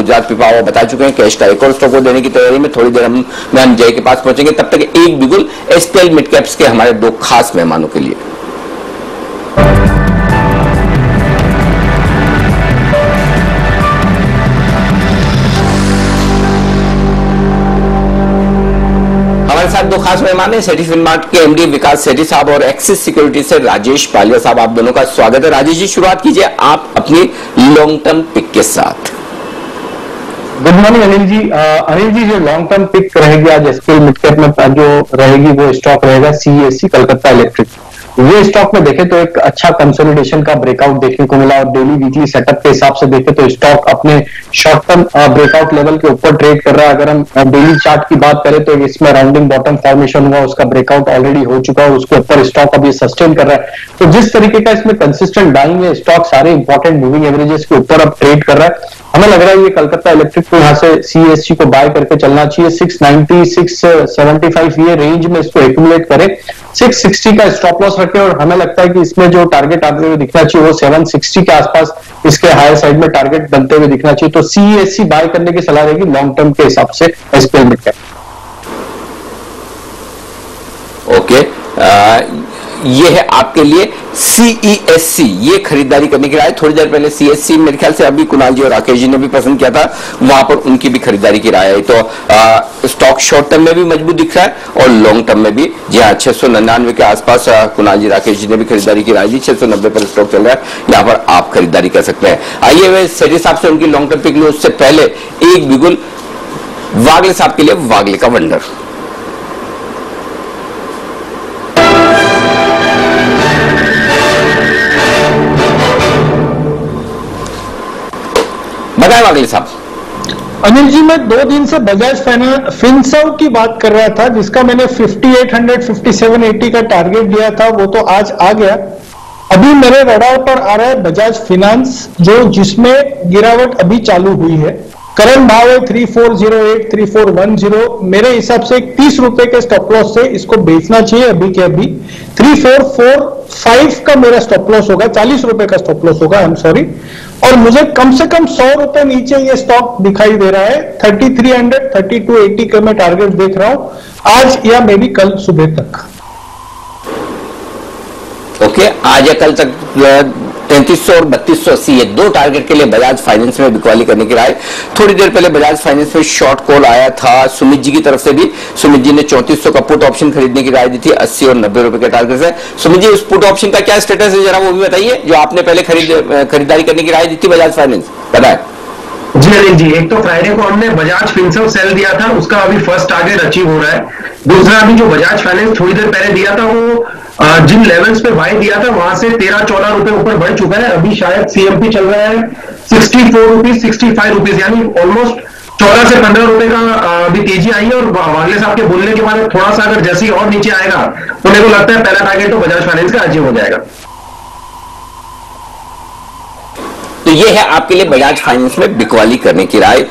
गुजरात पिपावाव बता चुके हैं। कैश का एक और स्टॉक को देने की तैयारी में, थोड़ी देर हम जय के पास पहुंचेंगे। तब तक एक बिगुल एसपीएल मिड कैप्स के हमारे दो खास मेहमानों के लिए। हमारे साथ दो खास मेहमान हैं, सेठी फिनमार्ट के एमडी विकास सेठी साहब और एक्सिस सिक्योरिटी से राजेश पालिया साहब। आप दोनों का स्वागत है। राजेश जी, शुरुआत कीजिए आप अपनी लॉन्ग टर्म पिक के साथ। Good morning Anil ji. अनिल जी, जो लॉन्ग टर्म पिक रहेगी आज एसपीएल मिड कैप में जो रहेगी वो स्टॉक रहेगा सीईएससी कलकत्ता इलेक्ट्रिक। ये स्टॉक में देखें तो एक अच्छा कंसोलिडेशन का ब्रेकआउट देखने को मिला और डेली वीकली सेटअप के हिसाब से देखें तो स्टॉक अपने शॉर्ट टर्म ब्रेकआउट लेवल के ऊपर ट्रेड कर रहा है। अगर हम डेली चार्ट की बात करें तो इसमें राउंडिंग बॉटम फॉर्मेशन हुआ, उसका ब्रेकआउट ऑलरेडी हो चुका है, उसके ऊपर स्टॉक अभी सस्टेन कर रहा है। तो जिस तरीके का इसमें कंसिस्टेंट बाइंग है, स्टॉक सारे इंपॉर्टेंट मूविंग एवरेजेस के ऊपर अब ट्रेड कर रहा है। हमें लग रहा है ये कलकत्ता इलेक्ट्रिक को यहाँ से सीएससी को बाय करके चलना चाहिए। 690 675 ये रेंज में इसको एक्यूमुलेट करें, 660 का स्टॉप लॉस रखें और हमें लगता है कि इसमें जो टारगेट आते हुए दिखना चाहिए वो 760 के आसपास इसके हायर साइड में टारगेट बनते हुए दिखना चाहिए। तो सीएससी बाय करने की सलाह रहेगी लॉन्ग टर्म के हिसाब से एसपीएल मिड कैप। ओके, ये है आपके लिए सीईएससी, ये खरीदारी करने की राय। थोड़ी देर पहले सीएससी मेरे ख्याल से अभी कुणाल जी और राकेश जी ने भी पसंद किया था, वहां पर उनकी भी खरीदारी की राय है। तो स्टॉक शॉर्ट टर्म में भी मजबूत दिख रहा है और लॉन्ग टर्म में भी। जी हाँ, 699 के आसपास कुणाल जी राकेश जी ने भी खरीदारी की राय दी। 690 पर स्टॉक चल रहा है, यहाँ पर आप खरीदारी कर सकते हैं। आइए वे सेठी साहब से उनकी लॉन्ग टर्म पिक लूं, उससे पहले एक बिगुल वागले साहब के लिए वागले का वंडर। बताएं वागले साहब। अनिल जी, मैं 2 दिन से बजाज फिनसर्व की बात कर रहा था, जिसका मैंने 5800 5780 का टारगेट दिया था, वो तो आज आ गया। अभी मेरे रडार पर आ रहा है बजाज फाइनेंस, जो जिसमें गिरावट अभी चालू हुई है। करंट भाव है 3408 3410। मेरे हिसाब से 30 रुपए के स्टॉप लॉस से इसको बेचना चाहिए अभी के अभी। 3445 का मेरा स्टॉप लॉस होगा, 40 रुपए का स्टॉप लॉस होगा, आई एम सॉरी। और मुझे कम से कम 100 रुपए नीचे ये स्टॉक दिखाई दे रहा है। 3300 3280 का मैं टारगेट देख रहा हूं आज या मे बी कल सुबह तक। ओके, आज या कल तक 3300 और 3280 ये दो टारगेट के लिए बजाज फाइनेंस में बिकवाली करने की राय। थोड़ी देर पहले बजाज फाइनेंस में शॉर्ट कॉल आया था सुमित जी की तरफ से भी। सुमित जी ने 3400 का पुट ऑप्शन खरीदने की राय दी थी, 80 और 90 रुपए के टारगेट से। सुमित जी, उस पुट ऑप्शन का क्या स्टेटस है, जरा वो भी बताइए, जो आपने पहले खरीदारी करने की राय दी थी बजाज फाइनेंस, बताएं। जी अनिल जी, एक तो फ्राइडे को हमने बजाज फिनसर्व सेल दिया था, उसका अभी फर्स्ट टारगेट अचीव हो रहा है। दूसरा, अभी जो बजाज फाइनेंस थोड़ी देर पहले दिया था वो जिन लेवल्स पे बाय दिया था वहां से 13-14 रुपए ऊपर बढ़ चुका है। अभी शायद सीएमपी चल रहा है 64 रुपीज 65 रुपीज, यानी ऑलमोस्ट 14 से 15 रुपए का अभी तेजी आई है। और वागले साहब के बोलने के बाद थोड़ा सा अगर जैसे ही और नीचे आएगा तो मेरे को लगता है पहला टारगेट तो बजाज फाइनेंस का अचीव हो जाएगा। तो ये है आपके लिए बजाज फाइनेंस में बिकवाली करने की राय,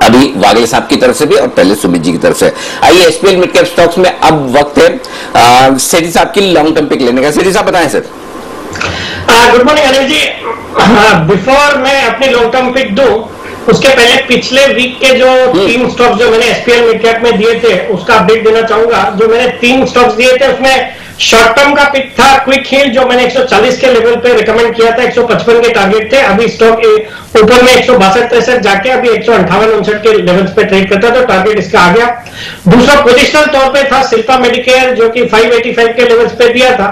अभी वागले साहब की तरफ से भी और पहले सुमित जी की तरफ से। आइए एसपीएल मिड कैप स्टॉक्स में अब वक्त है सेठी साहब की लॉन्ग टर्म पिक लेने का। सेठी साहब बताएं sir. Good morning Anil ji. Before मैं अपनी लॉन्ग टर्म पिक दूं, उसके पहले पिछले वीक के जो 3 स्टॉक्स जो मैंने एसपीएल मिड कैप में दिए थे उसका अपडेट देना चाहूंगा। जो मैंने 3 स्टॉक्स दिए थे उसमें शॉर्ट टर्म का पिक था क्विक हिल, जो मैंने 140 के लेवल पे रिकमेंड किया था, 155 के टारगेट थे। अभी स्टॉक ऊपर में 162-63 जाके अभी 158-59 के लेवल्स पे ट्रेड करता है, तो टारगेट इसका आ गया। दूसरा पोजिशनल तौर पे था शिल्पा मेडिकेयर, जो कि 585 के लेवल्स पे दिया था।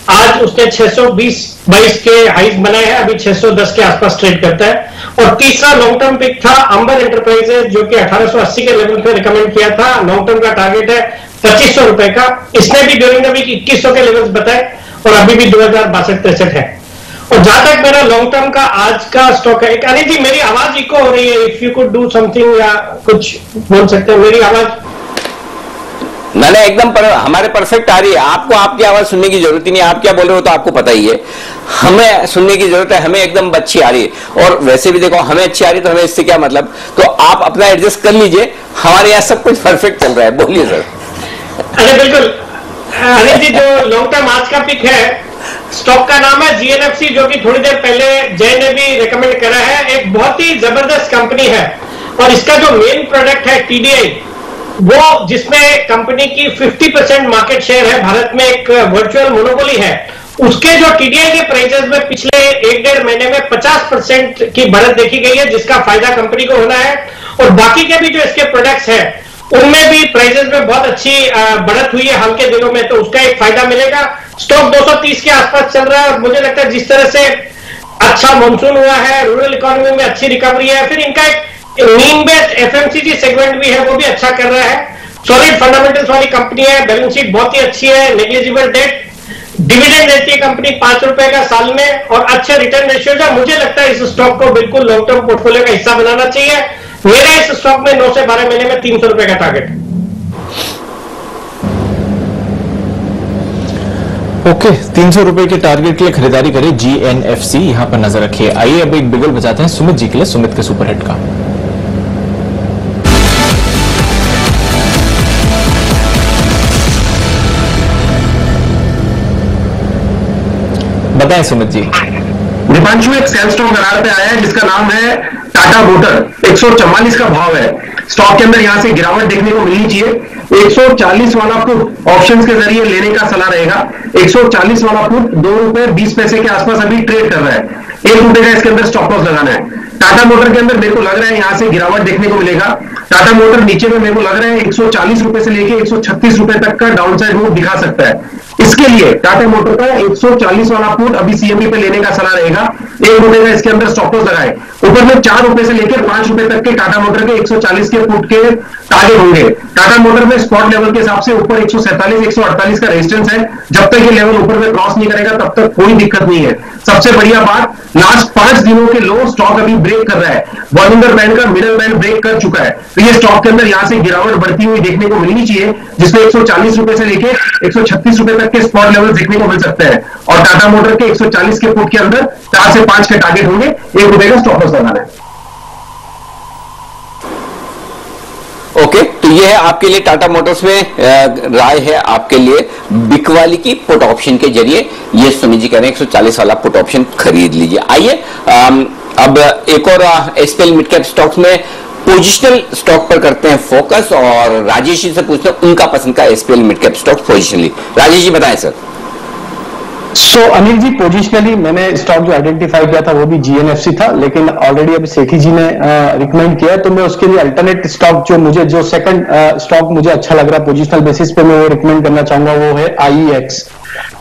आज उसने 620-22 के हाइज बनाए हैं, अभी 610 के आसपास ट्रेड करता है। और तीसरा लॉन्ग टर्म पिक था अंबर एंटरप्राइजेज, जो कि 1880 के लेवल पे रिकमेंड किया था। लॉन्ग टर्म का टारगेट है 2500 रुपए का। इसने भी ड्यूरिंग द वीक 2100 के लेवल्स बताए और अभी भी 2062-63 है। और जहां तक मेरा लॉन्ग टर्म का आज का स्टॉक है, अनिल जी मेरी आवाज इको हो रही है, if you could do something या कुछ बोल सकते हैं। मेरी आवाज मैंने एकदम हमारे परफेक्ट आ रही है। आपको आपकी आवाज सुनने की जरूरत ही नहीं, आप क्या बोल रहे हो तो आपको पता ही है। हमें सुनने की जरूरत है, हमें एकदम अच्छी आ रही है। और वैसे भी देखो, हमें अच्छी आ रही है तो हमें इससे क्या मतलब। तो आप अपना एडजस्ट कर लीजिए, हमारे यहाँ सब कुछ परफेक्ट चल रहा है। बोलिए सर। अरे बिल्कुल अनिल जी, जो लॉन्ग टर्म आज का पिक है स्टॉक का नाम है जीएनएफसी, जो कि थोड़ी देर पहले जय ने भी रेकमेंड करा है। एक बहुत ही जबरदस्त कंपनी है और इसका जो मेन प्रोडक्ट है टीडीआई, वो जिसमें कंपनी की 50% मार्केट शेयर है, भारत में एक वर्चुअल मोनोपोली है, उसके जो टीडीआई के प्राइसेस में पिछले 1-1.5 महीने में 50% की बढ़त देखी गई है, जिसका फायदा कंपनी को होना है। और बाकी के भी जो इसके प्रोडक्ट्स हैं उनमें भी प्राइसेस में बहुत अच्छी बढ़त हुई है हाल के दिनों में, तो उसका एक फायदा मिलेगा। स्टॉक 230 के आसपास चल रहा है और मुझे लगता है जिस तरह से अच्छा मानसून हुआ है, रूरल इकोनॉमी में अच्छी रिकवरी है, फिर इनका एक नीम बेस्ड एफएमसीजी सेगमेंट भी है, वो भी अच्छा कर रहा है। सॉलिड फंडामेंटल्स वाली कंपनी है, बैलेंस शीट बहुत ही अच्छी है, नेग्लिजिबल डेट, डिविडेंड देती है कंपनी 5 रुपए का साल में और अच्छे रिटर्न रेशियोज है। मुझे लगता है इस स्टॉक को बिल्कुल लॉन्ग टर्म पोर्टफोलियो का हिस्सा बनाना चाहिए। मेरा इस स्टॉक में 9 से 12 महीने में 300 रुपए का टारगेट है। ओके, 300 रुपए के टारगेट के लिए खरीदारी करें जीएनएफसी, यहां पर नजर रखिए। आइए अब एक बिगल बजाते हैं सुमित जी के लिए, सुमित के सुपरहिट का। बताएं सुमित जी। दीपांशु, एक सेल स्टॉक करार पे आया है जिसका नाम है टाटा मोटर। 144 का भाव है। स्टॉक के अंदर यहां से गिरावट देखने को मिलनी चाहिए। 140 वाला पुट ऑप्शंस के जरिए लेने का सलाह रहेगा। 140 वाला पुट 2 रुपए 20 पैसे के आसपास अभी ट्रेड कर रहा है। 1 रुपए का इसके अंदर स्टॉप लॉस लगाना है। टाटा मोटर के अंदर मेरे को लग रहा है यहां से गिरावट देखने को मिलेगा। टाटा मोटर नीचे में मेरे को लग रहा है 140 रुपए से लेके 136 रुपए तक का डाउनसाइड मूव दिखा सकता है। इसके लिए टाटा मोटर का 140 वाला पुट अभी सीएमबी पे लेने का सलाह रहेगा। 1 रुपए का इसके अंदर स्टॉप लॉस लगाए। ऊपर में 4 रुपए से लेकर 5 रुपए तक के टाटा मोटर के 140 के पुट के टारगेट होंगे। टाटा मोटर में स्पॉट लेवल के हिसाब से ऊपर 147 148 का रेजिस्टेंस है। जब तक ये लेवल ऊपर में क्रॉस नहीं करेगा तब तक कोई दिक्कत नहीं है। सबसे बढ़िया बात, लास्ट 5 दिनों के लो स्टॉक अभी ब्रेक कर रहा है। बॉलिंगर बैंड का मिडल बैंड ब्रेक कर चुका है, तो ये स्टॉक के अंदर यहां से गिरावट बढ़ती हुई देखने को मिलनी चाहिए, जिसमें 140 रुपए से लेकर 136 रुपए तक के स्पॉट लेवल देखने को मिल सकते हैं। और टाटा मोटर के 140 के पुट के अंदर 4 से 5 के टारगेट होंगे। 1 रुपए का स्टॉप लॉस लगाना है। ओके, तो ये है आपके लिए टाटा मोटर्स में राय है आपके लिए बिकवाली की पुट ऑप्शन के जरिए। ये सुमित जी कह रहे हैं 140 वाला पुट ऑप्शन खरीद लीजिए। आइए अब एक और एसपीएल मिड कैप स्टॉक्स में पोजिशनल स्टॉक पर करते हैं फोकस और राजेश जी से पूछते हैं उनका पसंद का SPL mid cap stock positionally. Rajesh ji बताएं सर। सो अनिल जी, पोजिशनली मैंने स्टॉक जो आइडेंटिफाई किया था वो भी जीएनएफसी था, लेकिन ऑलरेडी अभी सेठी जी ने रिकमेंड किया है, तो मैं उसके लिए अल्टरनेट स्टॉक जो सेकंड स्टॉक मुझे अच्छा लग रहा है पोजिशनल बेसिस पे मैं वो रिकमेंड करना चाहूंगा, वो है आईईएक्स।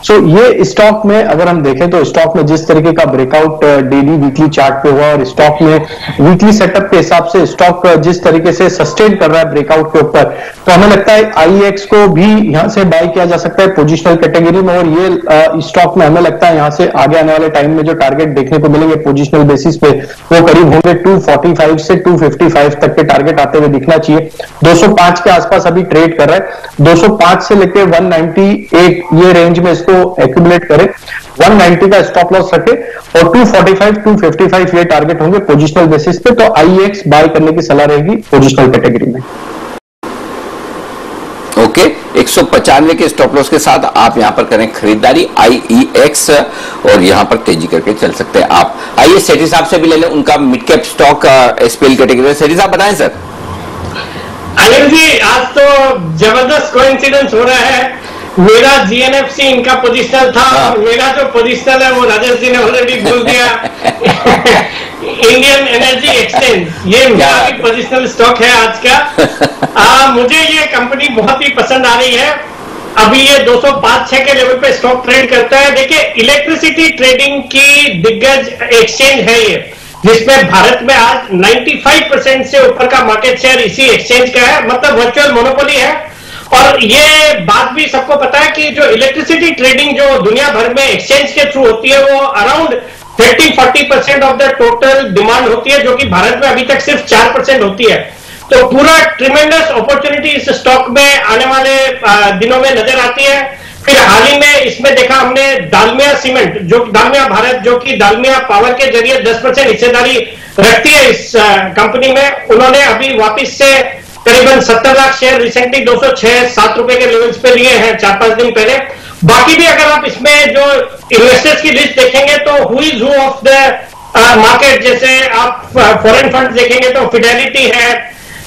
सो ये स्टॉक में अगर हम देखें तो स्टॉक में जिस तरीके का ब्रेकआउट डेली वीकली चार्ट पे हुआ और स्टॉक में वीकली सेटअप के हिसाब से स्टॉक जिस तरीके से सस्टेन कर रहा है ब्रेकआउट के ऊपर, तो हमें लगता है आईईएक्स को भी यहां से बाय किया जा सकता है पोजिशनल कैटेगरी में। और ये स्टॉक में हमें लगता है यहां से आगे आने वाले टाइम में जो टारगेट देखने को मिलेंगे पोजिशनल बेसिस पे वो करीब होंगे 245 से 255 तक के टारगेट आते हुए दिखना चाहिए। 205 के आसपास अभी ट्रेड कर रहा है। 205 से लेकर 198 ये रेंज में इसको एक्यूमुलेट करें, 190 का स्टॉप लॉस रखे और 245 255 ये टारगेट होंगे पोजिशनल बेसिस पे। तो आईईएक्स बाय करने की सलाह रहेगी पोजिशनल कैटेगरी में। ओके, 195 के स्टॉप लॉस के साथ आप यहां पर करें खरीदारी आईईएक्स और यहां पर तेजी करके चल सकते हैं आप। आइए सेठी साहब से भी ले लें उनका mid cap stock SPL category. सेठी साहब बताएं सर। अनिल जी, आज तो जबरदस्त कोइंसिडेंस हो रहा है। मेरा जीएनएफसी इनका पोजिशनल था और मेरा जो पोजिशनल है वो राजेश जी ने ऑलरेडी बोल दिया। इंडियन एनर्जी एक्सचेंज, ये मेरा भी पोजिशनल स्टॉक है आज का। मुझे ये कंपनी बहुत ही पसंद आ रही है। अभी ये 205-6 के लेवल पे स्टॉक ट्रेड करता है। देखिए, इलेक्ट्रिसिटी ट्रेडिंग की दिग्गज एक्सचेंज है ये, जिसमें भारत में आज 95% से ऊपर का मार्केट शेयर इसी एक्सचेंज का है, मतलब वर्चुअल मोनोपोली है। और ये बात भी सबको पता है कि जो इलेक्ट्रिसिटी ट्रेडिंग जो दुनिया भर में एक्सचेंज के थ्रू होती है वो around 30-40% of the total demand होती है, जो कि भारत में अभी तक सिर्फ 4% होती है। तो पूरा ट्रिमेंडस अपॉर्चुनिटी इस स्टॉक में आने वाले दिनों में नजर आती है। फिर हाल ही में इसमें देखा हमने दालमिया सीमेंट, जो दालमिया भारत, जो कि दालमिया पावर के जरिए 10% हिस्सेदारी रखती है इस कंपनी में, उन्होंने अभी वापिस से करीबन 70 लाख शेयर रिसेंटली 206-7 रुपए के लेवल्स पे लिए हैं 4-5 दिन पहले। बाकी भी अगर आप इसमें जो इन्वेस्टर्स की लिस्ट देखेंगे तो who is who of the market, जैसे आप फॉरेन फंड देखेंगे तो फिडेलिटी है,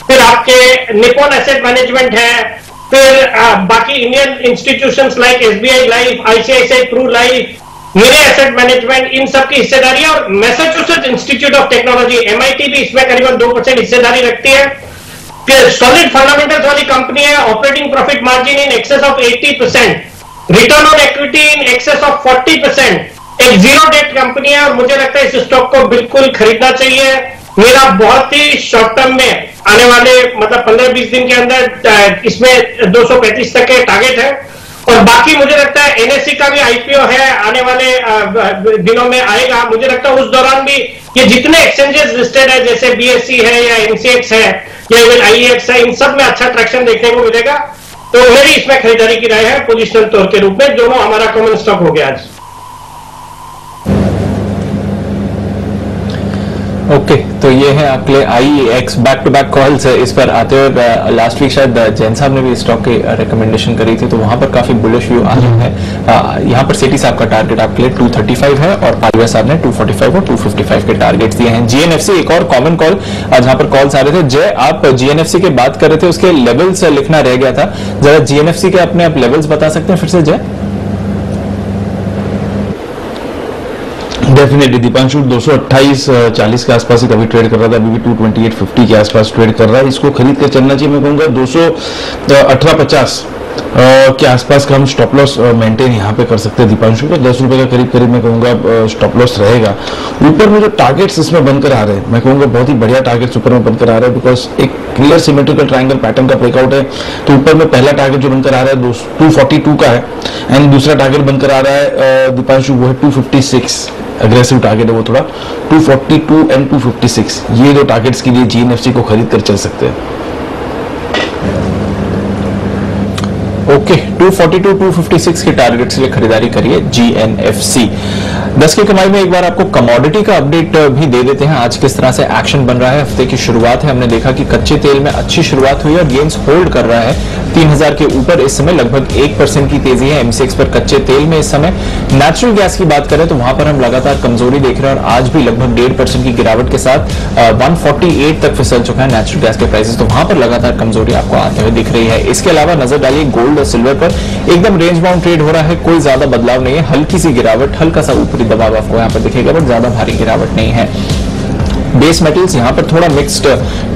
फिर आपके निपॉन एसेट मैनेजमेंट है, फिर बाकी Indian institutions like SBI life, ICICI Pru life, Mirae asset management, इन सब की हिस्सेदारी है। और Massachusetts Institute of Technology MIT भी इसमें करीबन 2% हिस्सेदारी रखती है। सॉलिड फंडामेंटल्स वाली कंपनी है, operating profit margin in excess of 80%, return on equity in excess of 40%, एक जीरो डेट कंपनी है और मुझे लगता है इस स्टॉक को बिल्कुल खरीदना चाहिए। मेरा बहुत ही शॉर्ट टर्म में आने वाले मतलब 15-20 दिन के अंदर इसमें 235 तक के टारगेट है। और बाकी मुझे लगता है NSE का भी IPO है, आने वाले दिनों में आएगा। मुझे लगता है उस दौरान भी ये जितने एक्सचेंजेस लिस्टेड है जैसे BSE है या MCX है या इवन IEX है, इन सब में अच्छा ट्रैक्शन देखने को मिलेगा। तो मेरी इसमें खरीदारी की राय है पोजिशनल तौर के रूप में। दोनों हमारा कॉमन स्टॉक हो गया आज। ओके, तो ये है आपके लिए IEX back to back calls. इस पर आते हुए लास्ट वीक शायद जैन साहब ने भी स्टॉक की रिकमेंडेशन करी थी, तो वहां पर काफी बुलिश व्यू आ रहा है। यहाँ पर सेठी साहब का टारगेट आपके लिए 235 है और पालिया साहब ने 245 और 255 के टारगेट्स दिए हैं। GNFC एक और कॉमन कॉल, जहां पर कॉल्स आ रहे थे। जय, आप GNFC की बात कर रहे थे, उसके लेवल्स लिखना रह गया था, जरा GNFC के अपने आप लेवल्स बता सकते हैं फिर से जय? डेफिनेटली दीपांशु 228.40 के आसपास ही कभी ट्रेड कर रहा था, अभी भी 228.50 के आसपास ट्रेड कर रहा है। इसको खरीद कर चलना चाहिए। मैं कहूँगा 218.50 के आसपास का हम स्टॉप लॉस मेंटेन यहाँ पे कर सकते हैं दीपांशु को। 10 रुपए का करीब करीब मैं कहूँगा स्टॉप लॉस रहेगा। ऊपर में जो टारगेट्स इसमें बनकर आ रहे हैं, मैं कहूँगा बहुत ही बढ़िया टारगेट्स ऊपर में बनकर आ रहे हैं, बिकॉज एक क्लियर सिमेट्रिकल ट्रायंगल पैटर्न का ब्रेकआउट है। तो ऊपर में पहला टारगेट जो बनकर आ रहा है 242 का है, एंड दूसरा टारगेट बनकर आ रहा है दीपांशु वो है 256। अग्रेसिव टारगेट है वो थोड़ा 242 एंड 256। ये दो टारगेट्स के लिए GNFC को खरीद कर चल सकते हैं। ओके, 242 256 के टारगेट्स के लिए खरीदारी करिए GNFC। 10 की कमाई में एक बार आपको कमोडिटी का अपडेट भी दे देते हैं। आज किस तरह से एक्शन बन रहा है, हफ्ते की शुरुआत है। हमने देखा कि कच्चे तेल में अच्छी शुरुआत हुई और गेंस होल्ड कर रहा है 3000 के ऊपर। इस समय लगभग 1% की तेजी है MCX पर कच्चे तेल में। इस समय नेचुरल गैस की बात करें तो वहां पर हम लगातार कमजोरी देख रहे हैं और आज भी लगभग 1.5% की गिरावट के साथ 148 तक फिसल चुका है नेचुरल गैस के प्राइसेस। तो वहां पर लगातार कमजोरी आपको आते हुए दिख रही है। इसके अलावा नजर डालिए गोल्ड और सिल्वर पर, एकदम रेंज बाउंड ट्रेड हो रहा है, कोई ज्यादा बदलाव नहीं है। हल्की सी गिरावट, हल्का सा ऊपरी दबाव आपको यहाँ पर दिखेगा, बट ज्यादा भारी गिरावट नहीं है। बेस मेटल्स यहाँ पर थोड़ा मिक्स्ड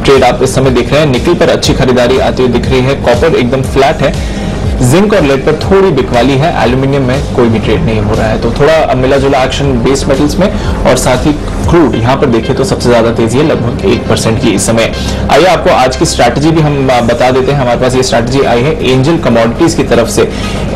ट्रेड आप इस समय देख रहे हैं। निकल पर अच्छी खरीदारी आती हुई दिख रही है, कॉपर एकदम फ्लैट है, जिंक और लेड पर थोड़ी बिकवाली है, एल्यूमिनियम में कोई भी ट्रेड नहीं हो रहा है। तो थोड़ा मिला जुला एक्शन बेस मेटल्स में। और साथ ही क्रूड यहाँ पर देखें तो सबसे ज्यादा तेजी है, लगभग 1% की इस समय। आइए आपको आज की स्ट्रैटेजी भी हम बता देते हैं। हमारे पास ये स्ट्रैटेजी आई है एंजल कमोडिटीज की तरफ से।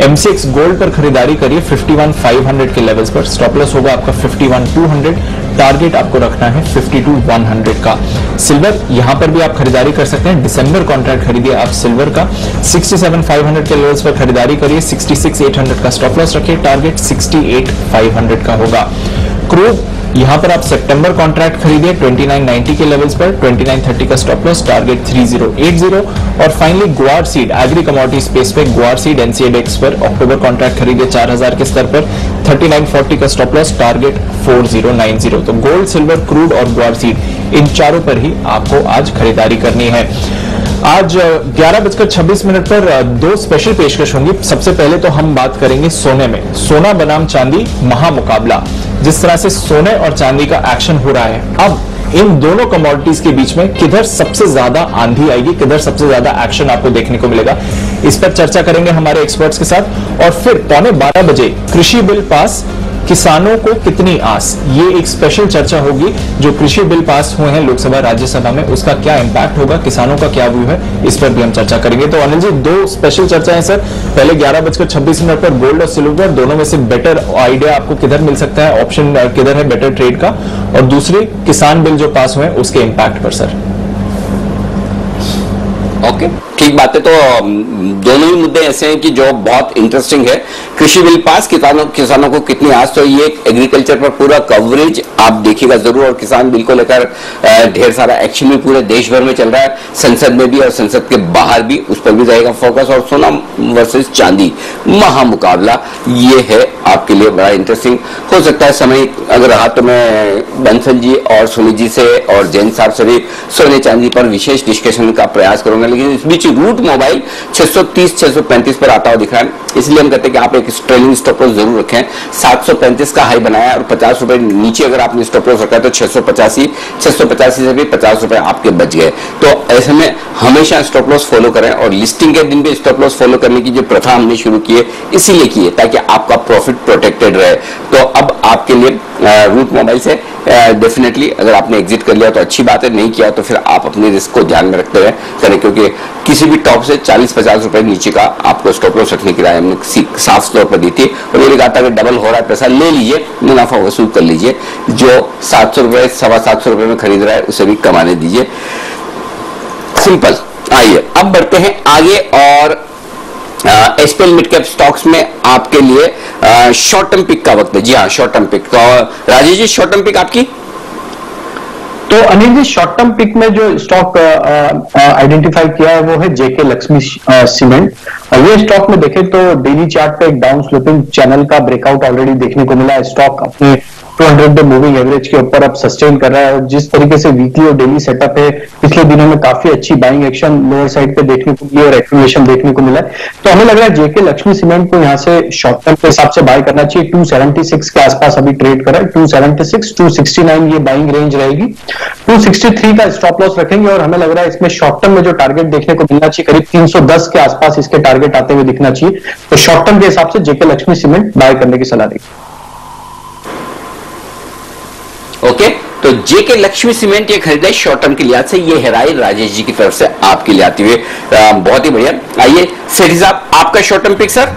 MCX गोल्ड पर खरीदारी करिए 51,500 के लेवल्स पर। स्टॉप लॉस होगा आपका 51,200, टारगेट आपको रखना है 52,100 का। सिल्वर यहाँ पर भी आप खरीदारी कर सकते हैं। दिसंबर कॉन्ट्रैक्ट खरीदिए आप सिल्वर का 67,500 के लेवल्स पर खरीदारी करिए। 66,800 का स्टॉप लॉस रखिए, टारगेट 68,500 का होगा। क्रूड यहाँ पर आप सितंबर कॉन्ट्रैक्ट खरीदिए 2990 के लेवल्स पर, 2930 का स्टॉप लॉस, टारगेट 3080। और फाइनली ग्वार सीड एग्री कमोडिटी स्पेस पे ग्वार सीड NCDEX पर अक्टूबर कॉन्ट्रैक्ट खरीदिए 4000 के स्तर पर, 3940 का स्टॉप लॉस, टारगेट 4090। तो गोल्ड, सिल्वर, क्रूड और ग्वार सीड इन चारों पर ही आपको आज खरीदारी करनी है। आज 11:26 पर दो स्पेशल पेशकश होंगी। सबसे पहले तो हम बात करेंगे सोने में, सोना बनाम चांदी महामुकाबला। जिस तरह से सोने और चांदी का एक्शन हो रहा है, अब इन दोनों कमोडिटीज के बीच में किधर सबसे ज्यादा आंधी आएगी, किधर सबसे ज्यादा एक्शन आपको देखने को मिलेगा, इस पर चर्चा करेंगे हमारे एक्सपर्ट्स के साथ। और फिर 11:15 बजे कृषि बिल पास, किसानों को कितनी आस, ये एक स्पेशल चर्चा होगी। जो कृषि बिल पास हुए हैं लोकसभा राज्यसभा में, उसका क्या इंपैक्ट होगा, किसानों का क्या व्यू है, इस पर भी हम चर्चा करेंगे। तो अनिल जी, दो स्पेशल चर्चाएं सर। पहले 11:26 पर गोल्ड और सिल्वर, दोनों में से बेटर आइडिया आपको किधर मिल सकता है, ऑप्शन किधर है बेटर ट्रेड का, और दूसरी किसान बिल जो पास हुए हैं उसके इंपैक्ट पर सर। ओके, ठीक बात है। तो दोनों ही मुद्दे ऐसे हैं कि जो बहुत इंटरेस्टिंग है। कृषि बिल पास, किसानों को कितनी आस, तो ये एग्रीकल्चर पर पूरा कवरेज आप देखिएगा जरूर। और किसान बिल को लेकर ढेर सारा एक्शन भी पूरे देश भर में चल रहा है, संसद में भी और संसद के बाहर भी, उस पर भी रहेगा फोकस। और सोना वर्सेस चांदी महामुकाबला, ये है आपके लिए बड़ा इंटरेस्टिंग हो सकता है। समय अगर रहा तो मैं बंसल जी और सुनील जी से और जैन साहब से भी सोने चांदी पर विशेष डिस्कशन का प्रयास करूंगा। लेकिन इस बीच रूट मोबाइल 630-635 पर आता हुआ दिख रहा है, इसलिए हम कहते हैं कि आप एक ट्रेलिंग स्टॉप लॉस जरूर रखें। 735 का हाई बनाया और 50 रुपए नीचे अगर आपने स्टॉप लॉस रखा है तो 685 से भी 50 रुपए आपके बच गए। तो ऐसे में हमेशा स्टॉप लॉस फॉलो करें और लिस्टिंग के दिन भी स्टॉप लॉस फॉलो करने की जो प्रथा हमने शुरू की है इसीलिए की है ताकि आपका प्रॉफिट प्रोटेक्टेड रहे। तो अब आपके लिए रूट मोबाइल से डेफिनेटली अगर आपने एग्जिट कर लिया तो अच्छी बात है, नहीं किया तो फिर आप अपने रिस्क को ध्यान में रखते हुए करें, क्योंकि किसी भी टॉप से 40-50 रुपए नीचे का आपको स्टॉप लॉस रखने की राय हमने साफ तौर पर दी थी। और ये कहा था कि डबल हो रहा है पैसा ले लीजिए, मुनाफा वसूल कर लीजिए, जो 700 रुपए 750 रुपए में खरीद रहा है उसे भी कमाने दीजिए। सिंपल। आइए अब बढ़ते हैं आगे और एसपीएल मिड कैप स्टॉक्स में आपके लिए शॉर्ट टर्म पिक का वक्त है। जी हाँ, शॉर्ट टर्म पिक। तो Rajesh ji, short term pick आपकी? तो Anil ji, short term pick में जो स्टॉक आइडेंटिफाई किया है वो है जेके लक्ष्मी सीमेंट। और ये स्टॉक में देखें तो डेली चार्ट पे एक डाउन स्लोपिंग चैनल का ब्रेकआउट ऑलरेडी देखने को मिला है। स्टॉक अपने 200 डे मूविंग एवरेज के ऊपर अब सस्टेन कर रहा है और जिस तरीके से वीकली और डेली सेटअप है पिछले दिनों में काफी अच्छी बाइंग एक्शन लोअर साइड पे देखने को मिली और एक्यूमुलेशन देखने को मिला है। तो हमें लग रहा है जेके लक्ष्मी सीमेंट को यहाँ से शॉर्ट टर्म के हिसाब से बाय करना चाहिए। 276 के आसपास अभी ट्रेड कर रहा है, 276 269 ये बाइंग रेंज रहेगी। 263 का स्टॉप लॉस रखेंगे और हमें लग रहा है इसमें शॉर्ट टर्म में जो टारगेट देखने को मिलना चाहिए करीब 310 के आसपास इसके टारगेट आते हुए दिखना चाहिए। तो शॉर्ट टर्म के हिसाब से जेके लक्ष्मी सीमेंट बाय करने की सलाह देगी। ओके, तो जेके लक्ष्मी सीमेंट ये खरीदा शॉर्ट टर्म के लिहाज से। ये है राय राजेश जी की तरफ से आपके लिए आती हुई, बहुत ही बढ़िया। आइए सेठी साहब, आपका short term pick sir.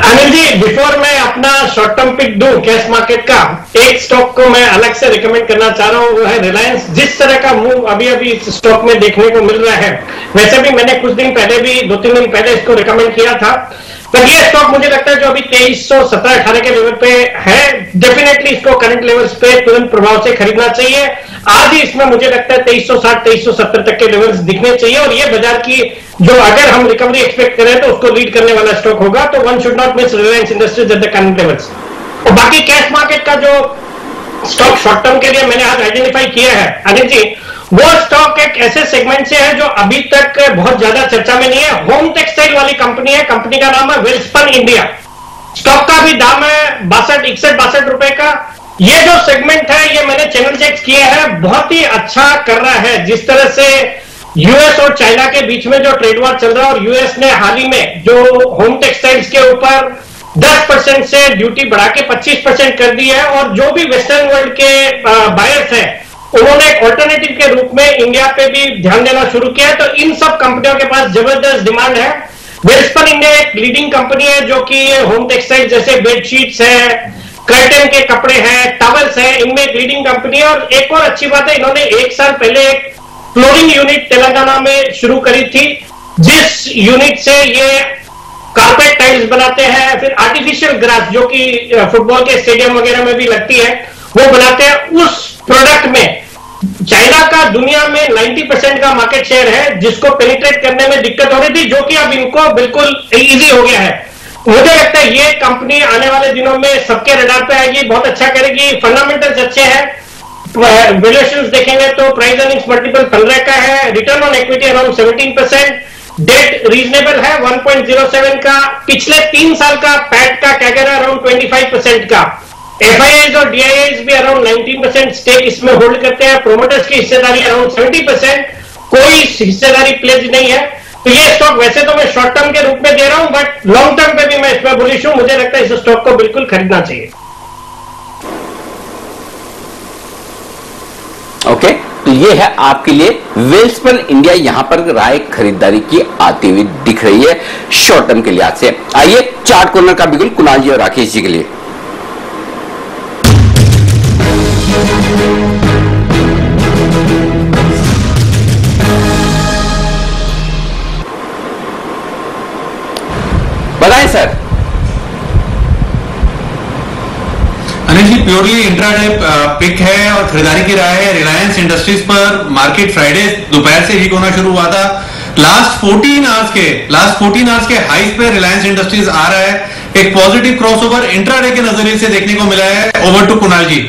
Anil ji, before मैं अपना शॉर्ट टर्म पिक दूं कैश मार्केट का, एक स्टॉक को मैं अलग से रिकमेंड करना चाह रहा हूं, वो है रिलायंस। जिस तरह का मूव अभी इस स्टॉक में देखने को मिल रहा है, वैसे भी मैंने कुछ दिन पहले भी 2-3 दिन पहले इसको रिकमेंड किया था, पर ये स्टॉक मुझे लगता है जो अभी 2317-18 के लेवल पे है, डेफिनेटली इसको करंट लेवल्स पे तुरंत प्रभाव से खरीदना चाहिए। आज ही इसमें मुझे लगता है 2360-2370 तक के लेवल्स दिखने चाहिए और ये बाजार की जो अगर हम रिकवरी एक्सपेक्ट करें तो उसको लीड करने वाला स्टॉक होगा। तो one should not miss Reliance industries at the current levels. और बाकी कैश मार्केट का जो स्टॉक शॉर्ट टर्म के लिए मैंने आज आइडेंटिफाई किया है अनिल जी, वो स्टॉक एक ऐसे सेगमेंट से है जो अभी तक बहुत ज्यादा चर्चा में नहीं है। होम टेक्सटाइल वाली कंपनी है, कंपनी का नाम है वेल्सपन इंडिया। स्टॉक का भी दाम है 61-62 रुपए का। ये जो सेगमेंट है ये मैंने चैनल चेक किया है, बहुत ही अच्छा कर रहा है। जिस तरह से यूएस और चाइना के बीच में जो ट्रेड वॉर चल रहा है और यूएस ने हाल ही में जो होम टेक्सटाइल्स के ऊपर 10% से ड्यूटी बढ़ा के 25% कर दी है और जो भी वेस्टर्न वर्ल्ड के बायर्स हैं उन्होंने एक ऑल्टरनेटिव के रूप में इंडिया पे भी ध्यान देना शुरू किया है। तो इन सब कंपनियों के पास जबरदस्त डिमांड है। वेल्सपन इंडिया एक लीडिंग कंपनी है जो कि होम टेक्सटाइल जैसे बेडशीट्स है, कर्टन के कपड़े हैं, टॉवल्स है, इनमें एक लीडिंग कंपनी है। और एक और अच्छी बात है, इन्होंने 1 साल पहले एक फ्लोरिंग यूनिट तेलंगाना में शुरू करी थी, जिस यूनिट से ये कारपेट टाइल्स बनाते हैं, फिर आर्टिफिशियल ग्रास जो कि फुटबॉल के स्टेडियम वगैरह में भी लगती है वो बनाते हैं। उस प्रोडक्ट में चाइना का दुनिया में 90% का मार्केट शेयर है, जिसको पेनिट्रेट करने में दिक्कत हो रही थी, जो कि अब इनको बिल्कुल इजी हो गया है। मुझे लगता है ये कंपनी आने वाले दिनों में सबके रडार पे आएगी, बहुत अच्छा करेगी। फंडामेंटल्स अच्छे हैं, वैल्यूएशंस देखेंगे तो प्राइस अर्निंग्स मल्टीपल 15 का है, return on equity around 17%, debt reasonable है 1.07 का, पिछले 3 साल का पैट का कैगर अराउंड 25% का, एफआईआईज और डीआईआईज भी अराउंड 19% स्टेक इसमें होल्ड करते हैं, प्रोमोटर्स की हिस्सेदारी अराउंड 70%, कोई हिस्सेदारी प्लेज नहीं है। तो ये स्टॉक वैसे तो मैं शॉर्ट टर्म के रूप में दे रहा हूं, बट लॉन्ग टर्म पे भी मैं इसमें बुलिश हूं। मुझे लगता है इस स्टॉक को बिल्कुल खरीदना चाहिए। ओके, तो ये है आपके लिए वेल्सपन इंडिया, यहां पर राय खरीदारी की आती हुई दिख रही है शॉर्ट टर्म के लिहाज से। आइए चार्ट कॉर्नर का बिल्कुल कुणाल जी और राकेश जी के लिए। बताएं sir. Anil ji, purely intraday pick है और खरीदारी की राय है। रिलायंस इंडस्ट्रीज पर मार्केट फ्राइडे दोपहर से वीक होना शुरू हुआ था। लास्ट 14 आवर्स के हाइस पे रिलायंस इंडस्ट्रीज आ रहा है। एक पॉजिटिव क्रॉसओवर इंट्राडे के नजरिए से देखने को मिला है। ओवर टू कुणाल जी।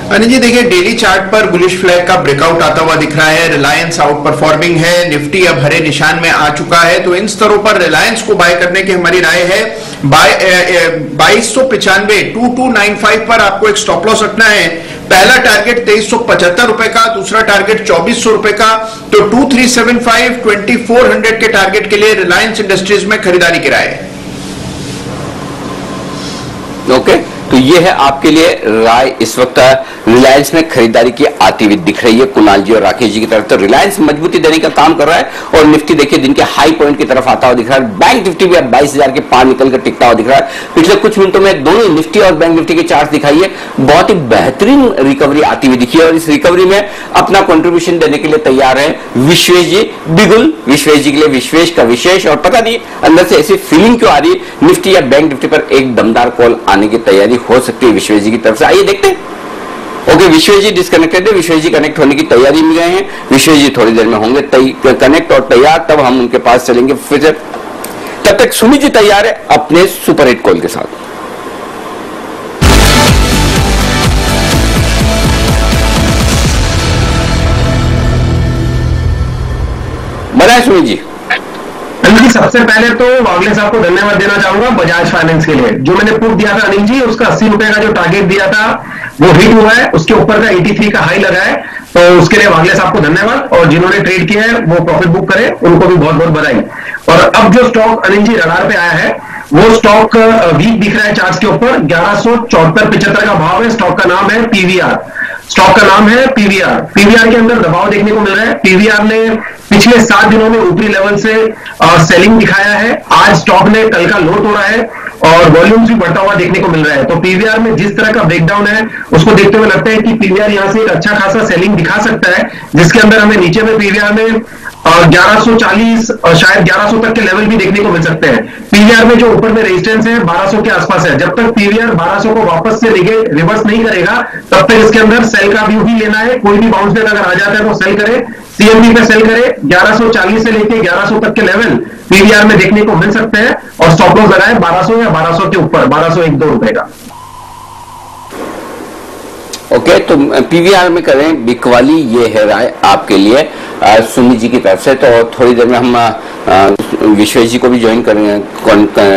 अनिल जी देखिए, डेली चार्ट पर बुलिश फ्लैग का ब्रेकआउट आता हुआ दिख रहा है। रिलायंस आउट परफॉर्मिंग है, निफ्टी अब हरे निशान में आ चुका है, तो इन स्तरों पर रिलायंस को बाय करने की हमारी राय है। 2295 2295 पर आपको एक स्टॉप लॉस रखना है। पहला टारगेट 2375 रुपए का, दूसरा टारगेट 2400 रुपए का, तो 2375 2400 के टारगेट के लिए रिलायंस इंडस्ट्रीज में खरीदारी की राय है। ओके, तो ये है आपके लिए राय। इस वक्त रिलायंस में खरीदारी की आती हुई दिख रही है कुणाल जी और राकेश जी की तरफ। तो रिलायंस मजबूती देने का काम कर रहा है और निफ्टी देखिए दिन के हाई पॉइंट की तरफ आता हुआ दिख रहा है। बैंक निफ्टी भी अब 22,000 के पार निकलकर टिकता हुआ दिख रहा है। पिछले कुछ मिनटों में दोनों निफ्टी और बैंक निफ्टी के चार्ट दिखाई है, बहुत ही बेहतरीन रिकवरी आती हुई दिखी है और इस रिकवरी में अपना कॉन्ट्रीब्यूशन देने के लिए तैयार है विश्वेश जी बिगुल। विश्वेश जी के लिए विश्वेश का विशेष, और पता नहीं अंदर से ऐसी फीलिंग क्यों आ रही है निफ्टी या बैंक निफ्टी पर एक दमदार कॉल आने की तैयारी हो सकती है विश्वेश जी की तरफ से। आइए देखते हैं। ओके, विश्वेश जी डिस्कनेक्टेड है, विश्वेश जी कनेक्ट होने की तैयारी में गए हैं। विश्वेश जी थोड़ी देर में होंगे कनेक्ट और तैयार, तब हम उनके पास चलेंगे फिर से। तब तक सुमित जी तैयार है अपने सुपर हिट कॉल के साथ। बनाए सुमित जी। अनिल जी, सबसे पहले तो वागले साहब को धन्यवाद देना चाहूंगा बजाज फाइनेंस के लिए। जो मैंने पुट दिया था अनिल जी, उसका 80 रुपए का जो टारगेट दिया था वो हिट हुआ है, उसके ऊपर का 83 का हाई लगा है, तो उसके लिए वागले साहब को धन्यवाद। और जिन्होंने ट्रेड किया है वो प्रॉफिट बुक करें, उनको भी बहुत बहुत बधाई। और अब जो स्टॉक अनिल जी रडार पे आया है वो स्टॉक वीक दिख रहा है चार्ट के ऊपर। 1174.75 का भाव है। स्टॉक का नाम है पीवीआर। स्टॉक का नाम है पीवीआर। पीवीआर के अंदर दबाव देखने को मिल रहा है। पीवीआर ने पिछले 7 दिनों में ऊपरी लेवल से सेलिंग दिखाया है। आज स्टॉक ने कल का लो तोड़ा है और वॉल्यूम्स भी बढ़ता हुआ देखने को मिल रहा है। तो पीवीआर में जिस तरह का ब्रेकडाउन है उसको देखते हुए लगता है कि पीवीआर यहां से एक अच्छा खासा सेलिंग दिखा सकता है, जिसके अंदर हमें नीचे में पीवीआर में 1140 और शायद 1100 तक के लेवल भी देखने को मिल सकते हैं। पीवीआर में जो ऊपर में रेजिस्टेंस है 1200 के आसपास है। जब तक पीवीआर 1200 को वापस से रिवर्स नहीं करेगा तब तक इसके अंदर सेल का व्यू ही लेना है। कोई भी बाउंस बैक अगर आ जाता है तो सेल करे, सीएमबी पे सेल करे। 1140 से लेके 1100 तक के लेवल पीवीआर में देखने को मिल सकते हैं और स्टॉप लॉस लगाए 1200 या 1200 के ऊपर, 1201-2 रुपए का। ओके, तो पीवीआर में करें बिक वाली, ये है राय आपके लिए सुमित जी की तरफ से। तो थोड़ी देर में हम विश्वेश जी को भी ज्वाइन करेंगे,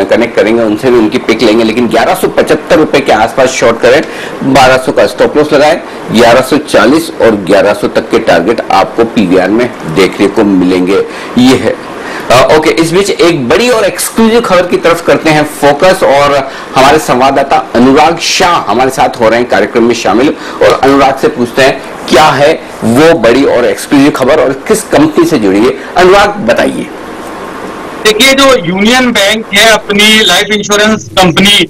कनेक्ट करेंगे, उनसे भी उनकी पिक लेंगे। लेकिन 1175 रुपए के आसपास शॉर्ट करें, 1200 का स्टॉप लॉस लगाएं। 1140 और 1100 तक के टारगेट आपको पीवीआर में देखने को मिलेंगे। ये है ओके। इस बीच एक बड़ी और एक्सक्लूसिव खबर की तरफ करते हैं फोकस, और हमारे संवाददाता अनुराग शाह हमारे साथ हो रहे हैं कार्यक्रम में शामिल, और अनुराग से पूछते हैं क्या है वो बड़ी और एक्सक्लूसिव खबर और किस कंपनी से जुड़ी है। अनुराग बताइए। देखिए, जो यूनियन बैंक है अपनी life insurance company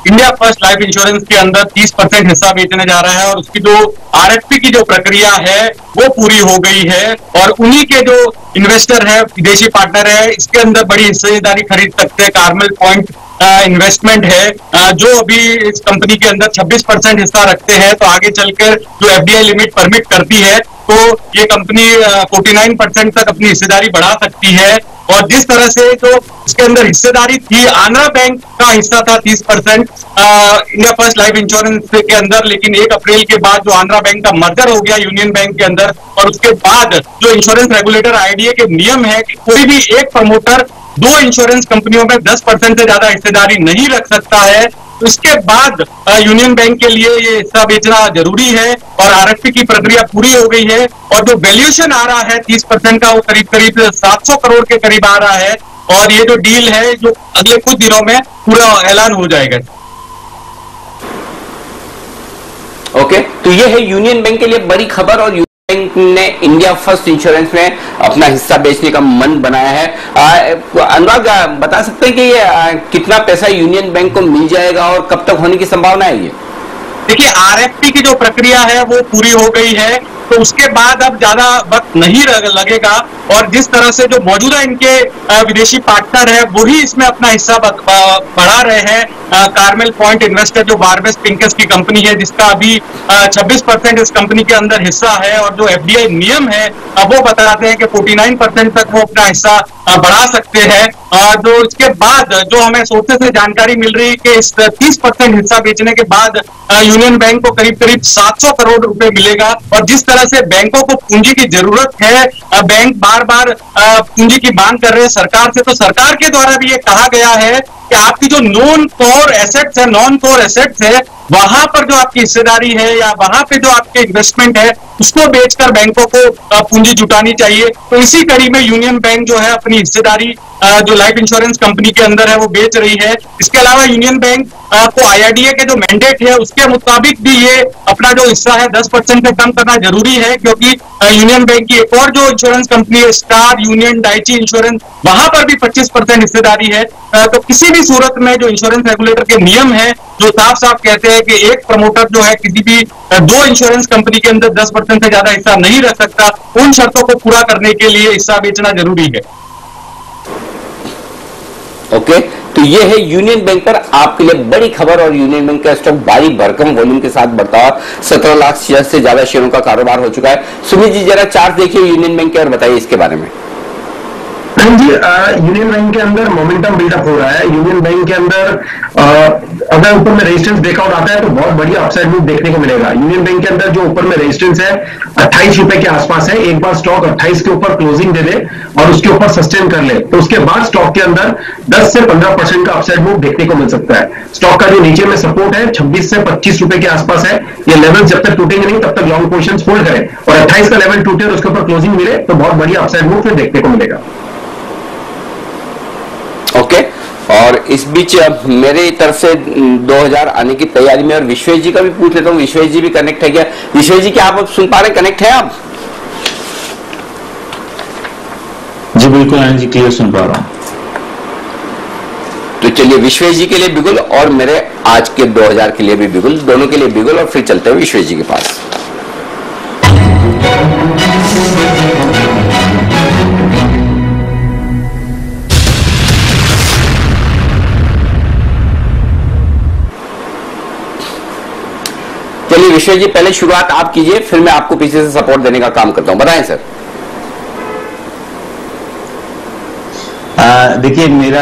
India first life insurance के अंदर 30% हिस्सा बेचने जा रहा है, और उसकी जो आरएफपी की जो प्रक्रिया है वो पूरी हो गई है। और उन्हीं के जो इन्वेस्टर है, विदेशी पार्टनर है, इसके अंदर बड़ी हिस्सेदारी खरीद सकते हैं। कार्मेल पॉइंट इन्वेस्टमेंट है जो अभी इस कंपनी के अंदर 26% हिस्सा रखते हैं। तो आगे चलकर जो एफडीआई लिमिट परमिट करती है तो ये कंपनी 49% तक अपनी हिस्सेदारी बढ़ा सकती है। और जिस तरह से जो इसके अंदर हिस्सेदारी थी, आंध्रा बैंक का हिस्सा था 30% इंडिया फर्स्ट लाइफ इंश्योरेंस के अंदर, लेकिन 1 अप्रैल के बाद जो आंध्रा बैंक का मर्जर हो गया यूनियन बैंक के अंदर, और उसके बाद जो इंश्योरेंस रेगुलेटर आईडीए के नियम है कि कोई भी एक प्रमोटर 2 इंश्योरेंस कंपनियों में 10% से ज्यादा हिस्सेदारी नहीं रख सकता है। तो इसके बाद यूनियन बैंक के लिए ये हिस्सा बेचना जरूरी है और आरएफपी की प्रक्रिया पूरी हो गई है। और जो वैल्यूएशन आ रहा है 30% का, वो करीब करीब 700 करोड़ के करीब आ रहा है। और ये जो डील है जो अगले कुछ दिनों में पूरा ऐलान हो जाएगा। ओके, तो ये है यूनियन बैंक के लिए बड़ी खबर, और बैंक ने इंडिया फर्स्ट इंश्योरेंस में अपना हिस्सा बेचने का मन बनाया है। अनुराग बता सकते हैं कि ये कितना पैसा यूनियन बैंक को मिल जाएगा और कब तक होने की संभावना है? ये देखिए, आरएफपी की जो प्रक्रिया है वो पूरी हो गई है तो उसके बाद अब ज्यादा वक्त नहीं लगेगा और जिस तरह से जो मौजूदा इनके विदेशी पार्टनर है वही इसमें अपना हिस्सा बढ़ा रहे हैं। कार्मेल पॉइंट इन्वेस्टर जो बारबेस पिंकस की कंपनी है जिसका अभी 26% इस कंपनी के अंदर हिस्सा है और जो एफडीआई नियम है वो बताते हैं कि 49% तक वो अपना हिस्सा बढ़ा सकते हैं। जो इसके बाद जो हमें सोर्सेस से जानकारी मिल रही है कि इस 30% हिस्सा बेचने के बाद यूनियन बैंक को करीब करीब 700 करोड़ रुपए मिलेगा और जिस तरह से बैंकों को पूंजी की जरूरत है, बैंक बार बार पूंजी की मांग कर रहे हैं सरकार से, तो सरकार के द्वारा भी ये कहा गया है कि आपकी जो नॉन कोर एसेट्स है वहां पर जो आपकी हिस्सेदारी है या वहां पे जो आपके इन्वेस्टमेंट है उसको बेचकर बैंकों को पूंजी जुटानी चाहिए। तो इसी कड़ी में यूनियन बैंक जो है अपनी हिस्सेदारी जो लाइफ इंश्योरेंस कंपनी के अंदर है वो बेच रही है। इसके अलावा यूनियन बैंक को आईआरडीए के जो मैंडेट है उसके मुताबिक भी ये अपना जो हिस्सा है 10% से कम करना जरूरी है, क्योंकि यूनियन बैंक की एक और जो इंश्योरेंस कंपनी है स्टार यूनियन डाइची इंश्योरेंस, वहां पर भी 25% हिस्सेदारी है। तो किसी भी सूरत में जो इंश्योरेंस रेगुलेटर के नियम है जो साफ साफ कहते हैं कि एक प्रमोटर जो है किसी भी दो इंश्योरेंस कंपनी के अंदर 10% से ज्यादा हिस्सा नहीं रख सकता, उन शर्तों को पूरा करने के लिए हिस्सा बेचना जरूरी है। ओके, तो ये है यूनियन बैंक पर आपके लिए बड़ी खबर और यूनियन बैंक का स्टॉक भारी भरकम वॉल्यूम के साथ बढ़ता हुआ 17 लाख से ज्यादा शेयरों का कारोबार हो चुका है। सुमित जी जरा चार्ट देखिए यूनियन बैंक के और बताइए इसके बारे में। जी, यूनियन बैंक के अंदर मोमेंटम बिल्डअप हो रहा है। यूनियन बैंक के अंदर अगर ऊपर में रेजिस्टेंस ब्रेकआउट आता है तो बहुत बढ़िया अपसाइड मूव देखने को मिलेगा। यूनियन बैंक के अंदर जो ऊपर में रेजिस्टेंस है 28 रुपए के आसपास है, एक बार स्टॉक 28 के ऊपर क्लोजिंग दे दे और उसके ऊपर सस्टेन कर ले तो उसके बाद स्टॉक के अंदर 10 से 15% का अपसाइड मूव देखने को मिल सकता है। स्टॉक का जो नीचे में सपोर्ट है 26 से 25 रुपए के आसपास है। ये लेवल जब तक टूटेंगे नहीं तब तक लॉन्ग पोजीशंस होल्ड करें और 28 का लेवल टूटे और उसके ऊपर क्लोजिंग मिले तो बहुत बढ़िया अपसाइड मूव फिर देखने को मिलेगा। ओके, और इस बीच मेरे तरफ से 2000 आने की तैयारी में और विश्वेश जी का भी पूछ लेता हूँ। विश्वेश जी भी कनेक्ट है क्या? विश्वेश जी क्या आप सुन पा रहे, कनेक्ट है आप? जी बिल्कुल आनंद जी, क्लियर सुन पा रहा हूं। तो चलिए विश्वेश जी के लिए बिगुल और मेरे आज के 2000 के लिए भी बिगुल, दोनों के लिए बिगुल और फिर चलते हैं विश्वेश जी के पास। चलिए विश्वेश जी पहले शुरुआत आप कीजिए, फिर मैं आपको पीछे से सपोर्ट देने का काम करता हूं। बताएं सर। देखिए मेरा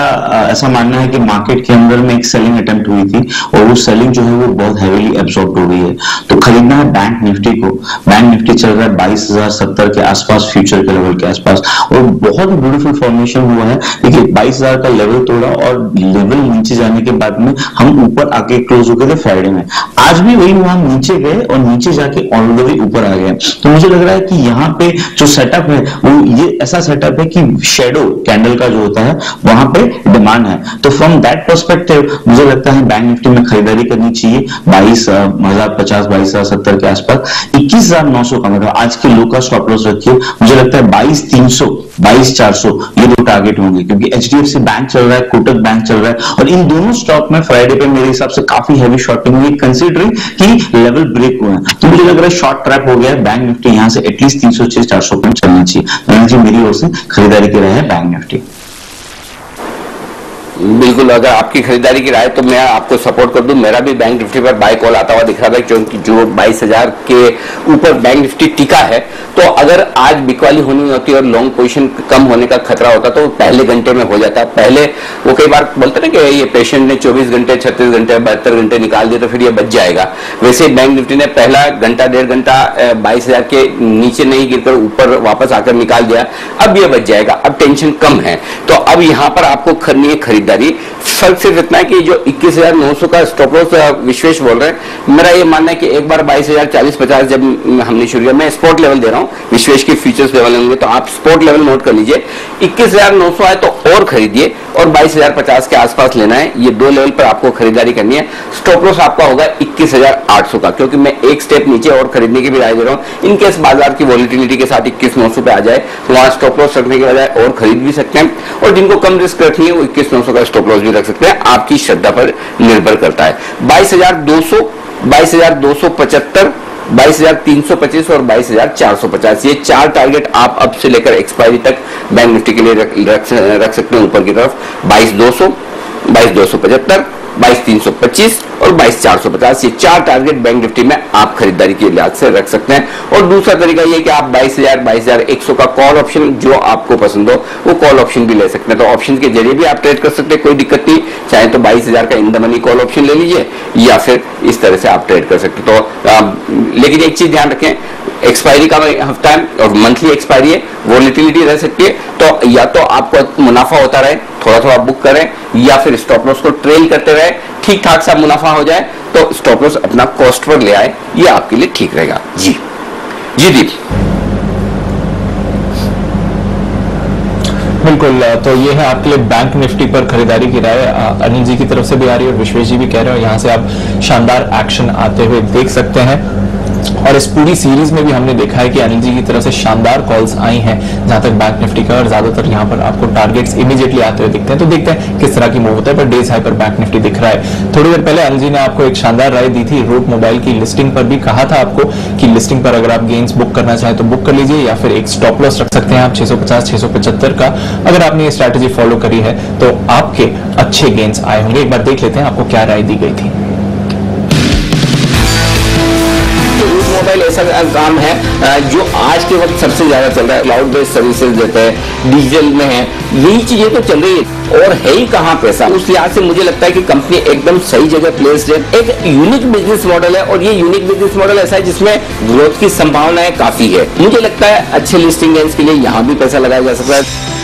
ऐसा मानना है कि मार्केट के अंदर में एक सेलिंग अटेम्प्ट हुई थी और वो सेलिंग जो है वो बहुत हेवीली एब्सॉर्ब हो गई है। तो खरीदना है बैंक निफ्टी को। बैंक निफ्टी चल रहा है 22,070 के आसपास, फ्यूचर के लेवल के आसपास, और बहुत ही ब्यूटीफुल फॉर्मेशन हुआ है। देखिए 22,000 का लेवल तोड़ा और लेवल नीचे जाने के बाद में हम ऊपर आके क्लोज हो गए थे फ्राइडे में। आज भी वही वहां नीचे गए और नीचे जाके ऑलरेडी ऊपर आ गए। तो मुझे लग रहा है कि यहाँ पे जो सेटअप है वो ये ऐसा सेटअप है कि शेडो कैंडल का जो होता है वहां पे डिमांड है। तो फ्रॉम दैट पर्सपेक्टिव मुझे लगता है बैंक निफ्टी में खरीदारी करनी चाहिए 22,050 22,070 के आसपास। 21,900 का मतलब आज के लो का स्टॉप लॉस रखिए। मुझे लगता है 22,300 22,400 ये दो टारगेट होंगे, क्योंकि एचडीएफसी बैंक चल रहा है, कोटक बैंक चल रहा है और इन दोनों स्टॉक में फ्राइडे पे मेरे हिसाब से काफी हैवी शॉर्टिंग हुई कंसीडरिंग कि लेवल ब्रेक हुए हैं। तो मुझे लग रहा है शॉर्ट ट्रैप हो गया है। बैंक निफ्टी यहां से एटलीस्ट 300-400 पॉइंट चलना चाहिए। जी मेरी ओर से खरीदारी की राय है बैंक निफ्टी। बिल्कुल, अगर आपकी खरीदारी की राय तो मैं आपको सपोर्ट कर दूं। मेरा भी बैंक निफ्टी पर बाय कॉल आता हुआ दिख रहा था, क्योंकि जो 22,000 के ऊपर बैंक निफ्टी टिका है तो अगर आज बिकवाली होनी होती और लॉन्ग पोजीशन कम होने का खतरा होता तो पहले घंटे में हो जाता। पहले वो कई बार बोलते ना कि ये पेशेंट ने 24 घंटे 36 घंटे 72 घंटे निकाल दिए तो फिर ये बच जाएगा। वैसे बैंक निफ्टी ने पहला घंटा 1.5 घंटा 22,000 के नीचे नहीं गिरकर ऊपर वापस आकर निकाल दिया। अब ये बच जाएगा, अब टेंशन कम है। तो अब यहाँ पर आपको करनी है खरीदारी। फर्क सिर्फ इतना है कि जो 21,900 का स्टॉप लॉस विश्वेश बोल रहे हैं, मेरा ये मानना है कि एक बार 22,000 40-50 जब हमने शुरू किया, मैं स्पॉट लेवल दे रहा हूं, विश्वेश की फ्यूचर्स लेवल होंगे तो आप स्पॉट लेवल नोट कर लीजिए। 21,900 आए तो और खरीदिए और 22,050 के आसपास लेना है। ये दो लेवल पर आपको खरीदारी करनी है। स्टॉप लॉस आपका होगा 21,800 का, क्योंकि मैं एक स्टेप नीचे और खरीदने की भी राय दे रहा हूं। इनकेस बाजार की वॉलिटिलिटी के साथ 21,900 पे आ जाए तो वहां स्टॉप लॉस रखने के बजाय और खरीद भी सकते हैं, और जिनको कम रिस्क रखनी है वो 21,900 का स्टॉप लॉस भी रख सकते हैं। आपकी श्रद्धा पर निर्भर करता है। 22,200 22,275 22,325 और 22,450, ये 4 टारगेट आप अब से लेकर एक्सपायरी तक बैंक निफ्टी के लिए रख सकते हैं ऊपर की तरफ। 22,200, 22,275, 22,325 और 22,450, ये 4 टारगेट बैंक निफ्टी में आप खरीदारी के लिहाज से रख सकते हैं। और दूसरा तरीका ये कि आप 22,000, 22,100 का कॉल ऑप्शन जो आपको पसंद हो वो कॉल ऑप्शन भी ले सकते हैं। तो ऑप्शन के जरिए भी आप ट्रेड कर सकते हैं, कोई दिक्कत नहीं। चाहे तो 22,000 का in the money call option ले लीजिए या फिर इस तरह से आप ट्रेड कर सकते हैं। तो लेकिन एक चीज ध्यान रखें, एक्सपायरी का हफ्ता है और मंथली एक्सपायरी है, वोलेटिलिटी रह सकती है। तो या तो आपको मुनाफा होता रहे, थोड़ा थोड़ा बुक करें, या फिर स्टॉप लॉस को ट्रेल करते रहे, ठीक ठाक सा मुनाफा हो जाए तो स्टॉप लॉस अपना कॉस्ट पर ले आए, ये आपके लिए ठीक रहेगा। जी दीप। बिल्कुल, तो ये है आपके लिए बैंक निफ्टी पर खरीदारी की राय। अनिल जी की तरफ से भी आ रही है और विश्वेश जी भी कह रहे हो, यहाँ से आप शानदार एक्शन आते हुए देख सकते हैं। और इस पूरी सीरीज में भी हमने देखा है कि अनिल जी की तरफ से शानदार कॉल्स आई हैं जहां तक बैंक निफ्टी का, और ज्यादातर यहां पर आपको टारगेट्स इमीडिएटली आते हुए दिखते हैं। तो देखते हैं किस तरह की मूव होता है, पर डेज हाई पर बैंक निफ्टी दिख रहा है। थोड़ी देर पहले अनिल जी ने आपको एक शानदार राय दी थी, रूट मोबाइल की लिस्टिंग पर भी कहा था आपको कि लिस्टिंग पर अगर आप गेन्स बुक करना चाहें तो बुक कर लीजिए, या फिर एक स्टॉप लॉस रख सकते हैं आप 650, 675 का। अगर आपने ये स्ट्रैटेजी फॉलो करी है तो आपके अच्छे गेन्स आए होंगे। एक बार देख लेते हैं आपको क्या राय दी गई थी। मोबाइल ऐसा काम है जो आज के वक्त सबसे ज्यादा चल रहा है, क्लाउड बेस्ड सर्विसेज देते हैं, डिजिटल में है, यही चीजें तो चल रही है। और है ही कहाँ पैसा, उस लिहाज से मुझे लगता है कि कंपनी एकदम सही जगह प्लेस्ड है। एक यूनिक बिजनेस मॉडल है और ये यूनिक बिजनेस मॉडल ऐसा है जिसमें ग्रोथ की संभावनाएं काफी है। मुझे लगता है अच्छे लिस्टिंग गेन्स के लिए यहाँ भी पैसा लगाया जा सकता है।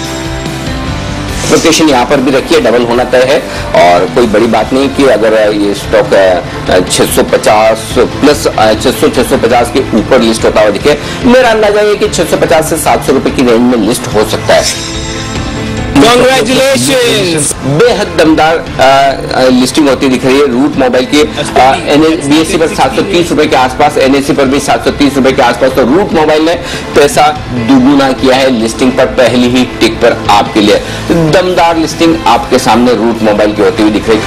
लोकेशन यहाँ पर भी रखिए, डबल होना तय है और कोई बड़ी बात नहीं कि अगर ये स्टॉक 650 प्लस 650 के ऊपर लिस्ट होता हुआ दिखे। मेरा अंदाजा है कि 650 से 700 रुपए की रेंज में लिस्ट हो सकता है। कांग्रेचुलेशंस, बेहद दमदार लिस्टिंग होती दिख रही है रूट मोबाइल की। BSE पर 730 रुपए के आसपास, NSE पर भी 730 रुपए के आसपास। तो रूट मोबाइल ने पैसा दुगुना किया है लिस्टिंग पर पहली ही टिक पर आपके लिए। दमदार लिस्टिंग आपके सामने रूट मोबाइल की होती हुई दिख रही है।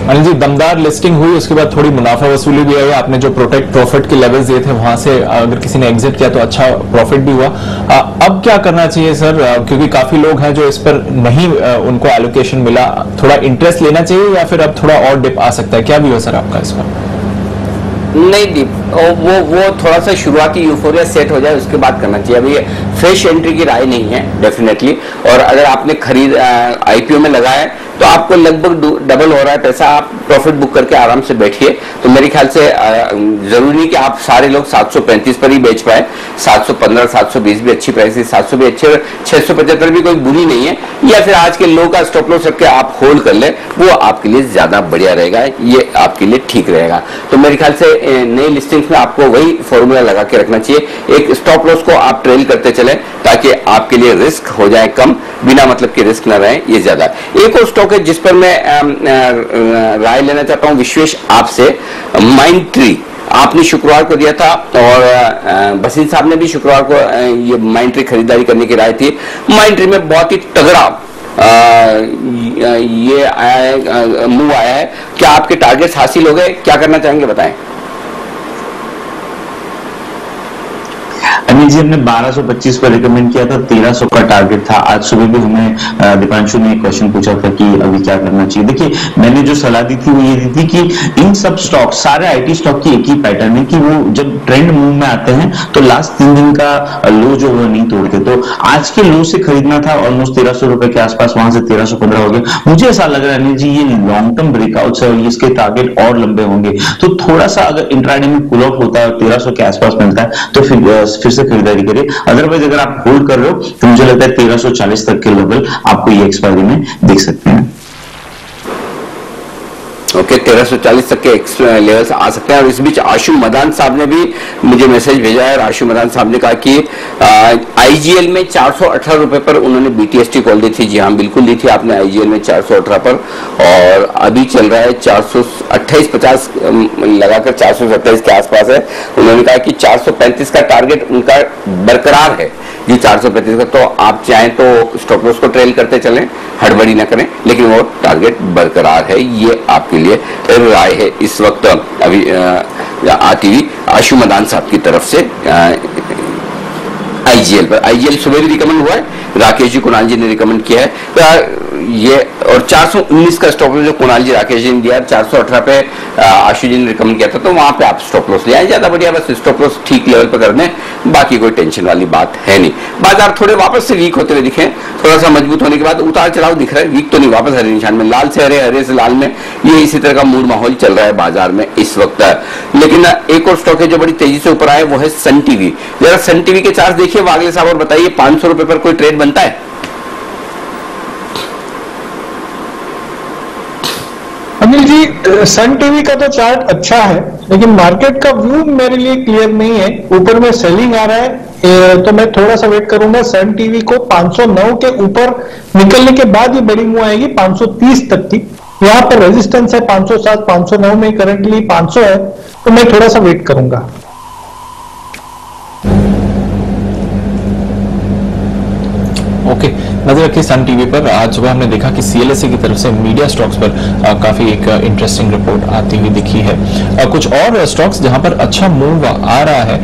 अनिल जी, दमदार लिस्टिंग हुई, उसके बाद थोड़ी मुनाफा वसूली भी है। आपने जो प्रोटेक्ट प्रॉफिट के लेवल्स दिए थे वहां से अगर किसी ने एग्जिट किया तो अच्छा प्रॉफिट भी हुआ। अब क्या करना चाहिए सर, क्योंकि काफी लोग हैं जो इस पर नहीं उनको एलोकेशन मिला, थोड़ा इंटरेस्ट लेना चाहिए या फिर अब थोड़ा और डिप आ सकता है? क्या भी हो सर आपका इस पर? नहीं डिप, वो थोड़ा सा शुरुआती यूफोरिया सेट हो जाए उसके बाद करना चाहिए। अभी फ्रेश एंट्री की राय नहीं है डेफिनेटली। और अगर आपने खरीद IPO में लगाया तो आपको लगभग डबल हो रहा है पैसा, आप प्रॉफिट बुक करके आराम से बैठिए। तो मेरे ख्याल से जरूरी नहीं कि आप सारे लोग 735 पर ही बेच पाए। 715, 720 भी अच्छी प्राइस है, 700 भी अच्छे, 675 भी कोई बुरी नहीं है। या फिर आज के लो का स्टॉप लॉस रख के आप होल्ड कर ले, वो आपके लिए ज्यादा बढ़िया रहेगा, ये आपके लिए ठीक रहेगा। तो मेरे ख्याल से नई लिस्टिंग्स में आपको वही फॉर्मूला लगा के रखना चाहिए। एक स्टॉप लॉस को आप ट्रेल करते चले ताकि आपके लिए रिस्क हो जाए कम, बिना मतलब के रिस्क ना रहे, ये ज्यादा। एक और स्टॉक है जिस पर मैं राय लेना चाहता हूं विश्वेश आपसे, माइंडट्री। आपने शुक्रवार को दिया था और बसीन साहब ने भी शुक्रवार को ये माइंडट्री खरीदारी करने की राय थी। माइंडट्री में बहुत ही तगड़ा ये आया है, मूव आया है। क्या आपके टारगेट्स हासिल हो गए? क्या करना चाहेंगे बताएं। अनिल जी, हमने 1225 पर रिकमेंड किया था, 1300 का टारगेट था। आज सुबह भी हमें दीपांशु ने एक क्वेश्चन पूछा था कि अभी क्या करना चाहिए। देखिए, मैंने जो सलाह दी थी वो ये दी थी कि इन सब स्टॉक, सारे IT स्टॉक की एक ही पैटर्न है कि वो जब ट्रेंड मूव में आते हैं तो लास्ट 3 दिन का लो जो वो नहीं तोड़ते। तो आज के लो से खरीदना था ऑलमोस्ट 1300 रुपए के आसपास, वहां से 1315 हो गया। मुझे ऐसा लग रहा है अनिल जी ये लॉन्ग टर्म ब्रेकआउट है और इसके टारगेट और लंबे होंगे। तो थोड़ा सा अगर इंट्राडे में पुल ऑफ होता है और 1300 के आसपास मिलता है तो फिर से खरीदारी करें। अदरवाइज अगर आप होल्ड कर रहे हो तो मुझे लगता है 1340 तक के लेवल आपको ये एक्सपायरी में देख सकते हैं। ओके, 1340 तक के लेवल्स आ सकते हैं। और इस बीच आशु मदान साहब ने भी मुझे मैसेज भेजा है और आशु मदान साहब ने कहा कि IGL में 418 रुपए पर उन्होंने BTST कॉल दी थी। जी हाँ, बिल्कुल दी थी आपने IGL में 418 पर, और अभी चल रहा है 428.50 लगाकर 427 के आसपास है। उन्होंने कहा कि 435 का टारगेट उनका बरकरार है। जी 435 का, तो आप चाहें तो स्टॉप लॉस को ट्रेल करते चलें, हड़बड़ी ना करें, लेकिन वो टारगेट बरकरार है। ये आपके लिए राय है इस वक्त अभी आती हुई आशु मदान साहब की तरफ से आईजीएल पर। आईजीएल सुबह भी रिकमेंड हुआ है, राकेश जी कुणाल जी ने रिकमेंड किया है ये, और 419 का स्टॉप लॉस जो कुणाल जी राकेश जी ने दिया, 418 पे आशु जी ने रिकमेंड किया था, तो वहां पे आप स्टॉप लॉस ले आए, ज्यादा बढ़िया, बस स्टॉप लॉस ठीक लेवल पर कर दें, बाकी कोई टेंशन वाली बात है नहीं। बाजार थोड़े वापस से वीक होते हुए दिखे, थोड़ा सा मजबूत होने के बाद उतार चढ़ाव दिख रहा है, वीक तो नहीं, वापस हरे निशान में, लाल से हरे, हरे से लाल में, ये इसी तरह का मूड माहौल चल रहा है बाजार में इस वक्त। लेकिन एक और स्टॉक है जो बड़ी तेजी से ऊपर आया, वो है सन टीवी। जरा सन टीवी के चार्ट देखिए वागले साहब और बताइए 500 रुपए पर कोई ट्रेड बनता है? अनिल जी, सन टीवी का तो चार्ट अच्छा है, लेकिन मार्केट का व्यू मेरे लिए क्लियर नहीं है। ऊपर में सेलिंग आ रहा है, तो मैं थोड़ा सा वेट करूंगा। सन टीवी को 509 के ऊपर निकलने के बाद ही बड़ी मूव आएगी 530 तक की। यहाँ पर रेजिस्टेंस है 507, 509 में करंटली 500 है, तो मैं थोड़ा सा वेट करूंगा। ओके, नजर रखिए सन टीवी पर। आज सुबह हमने देखा कि सीएलएसए की तरफ से मीडिया स्टॉक्स पर काफी एक इंटरेस्टिंग रिपोर्ट आती हुई दिखी है। कुछ और स्टॉक्स जहां पर अच्छा मूव आ रहा है,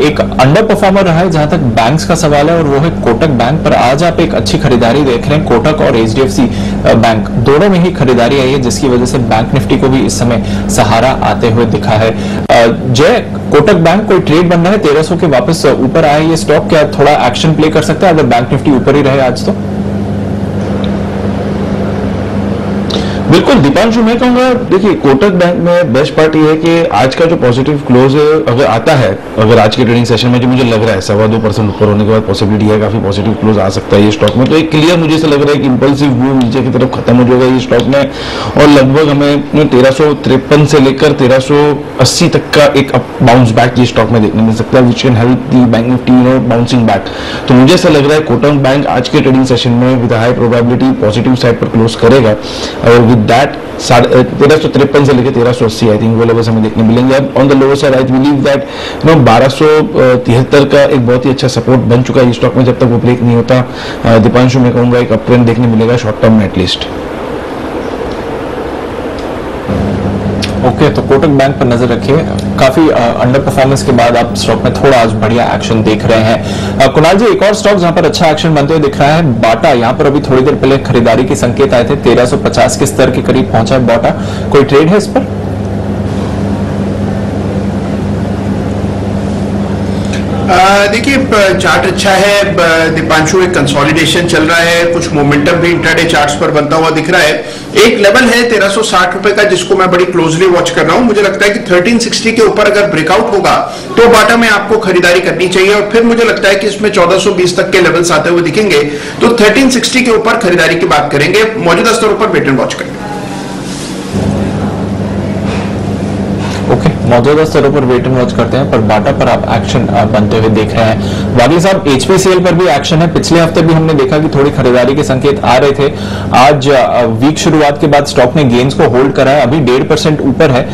एक अंडर परफॉर्मर रहा है जहां तक बैंक्स का सवाल है, और वो है कोटक बैंक पर। आज आप एक अच्छी खरीदारी देख रहे हैं, कोटक और एचडीएफसी बैंक दोनों में ही खरीदारी आई है, जिसकी वजह से बैंक निफ्टी को भी इस समय सहारा आते हुए दिखा है। जय, कोटक बैंक कोई ट्रेड बन रहा है 1300 के वापस ऊपर आया ये स्टॉक, क्या थोड़ा एक्शन प्ले कर सकता है अगर बैंक निफ्टी ऊपर ही रहे आज? तो बिल्कुल दीपांशु, मैं कहूंगा देखिए कोटक बैंक में बेस्ट पार्ट ये है कि आज का जो पॉजिटिव क्लोज अगर आता है, अगर आज के ट्रेडिंग सेशन में जो मुझे लग रहा है 2.25% ऊपर होने के बाद पॉसिबिलिटी है काफी पॉजिटिव क्लोज आ सकता है ये स्टॉक में, तो एक क्लियर मुझे ऐसा लग रहा है कि इंपल्सिव मूव नीचे की तरफ खत्म हो जाएगा ये स्टॉक में, और लगभग हमें 1353 से लेकर 1380 तक का एक बाउंस बैक ये स्टॉक में देखने मिल सकता है, which can help the bank Nifty bouncing back. तो मुझे ऐसा लग रहा है कोटक बैंक आज के ट्रेडिंग सेशन में with high probability positive side पर क्लोज करेगा, और दैट 1353 से लेकर 1380 आई थिंक वो लेवल्स हमें देखने मिलेंगे। अब on the lower side I believe that 1273 का एक बहुत ही अच्छा सपोर्ट बन चुका है इस स्टॉक में, जब तक वो ब्रेक नहीं होता दीपांशु मैं कहूंगा एक अप ट्रेंड देखने मिलेगा शॉर्ट टर्म में एटलीस्ट। ओके, तो कोटक बैंक पर नजर रखिए, काफी अंडर परफॉर्मेंस के बाद आप स्टॉक में थोड़ा आज बढ़िया एक्शन देख रहे हैं। कुणाल जी, एक और स्टॉक जहां पर अच्छा एक्शन बनते हुए दिख रहा है बाटा, यहां पर अभी थोड़ी देर पहले खरीदारी के संकेत आए थे, 1350 के स्तर के करीब पहुंचा है बाटा, कोई ट्रेड है इस पर? देखिए चार्ट अच्छा है दीपांशु, एक कंसोलिडेशन चल रहा है, कुछ मोमेंटम भी इंट्राडे चार्ट्स पर बनता हुआ दिख रहा है। एक लेवल है 1360 रुपए का जिसको मैं बड़ी क्लोजली वॉच कर रहा हूं, मुझे लगता है कि 1360 के ऊपर अगर ब्रेकआउट होगा तो बाटा में आपको खरीदारी करनी चाहिए, और फिर मुझे लगता है कि इसमें 1420 तक के लेवल्स आते हुए दिखेंगे, तो 1360 के ऊपर खरीदारी की बात करेंगे, मौजूदा स्तरों पर वेट एंड वॉच करेंगे। ओके, मौजूदा स्तरों पर वेट एंड वॉच करते हैं, पर बाटा पर आप एक्शन बनते हुए देख रहे हैं। वागले साहब, एचपीसीएल पर भी एक्शन है, पिछले हफ्ते भी हमने देखा कि थोड़ी खरीदारी के संकेत आ रहे थे, आज वीक शुरुआत के बाद स्टॉक ने गेन्स को होल्ड करा है, अभी 1.5% ऊपर है,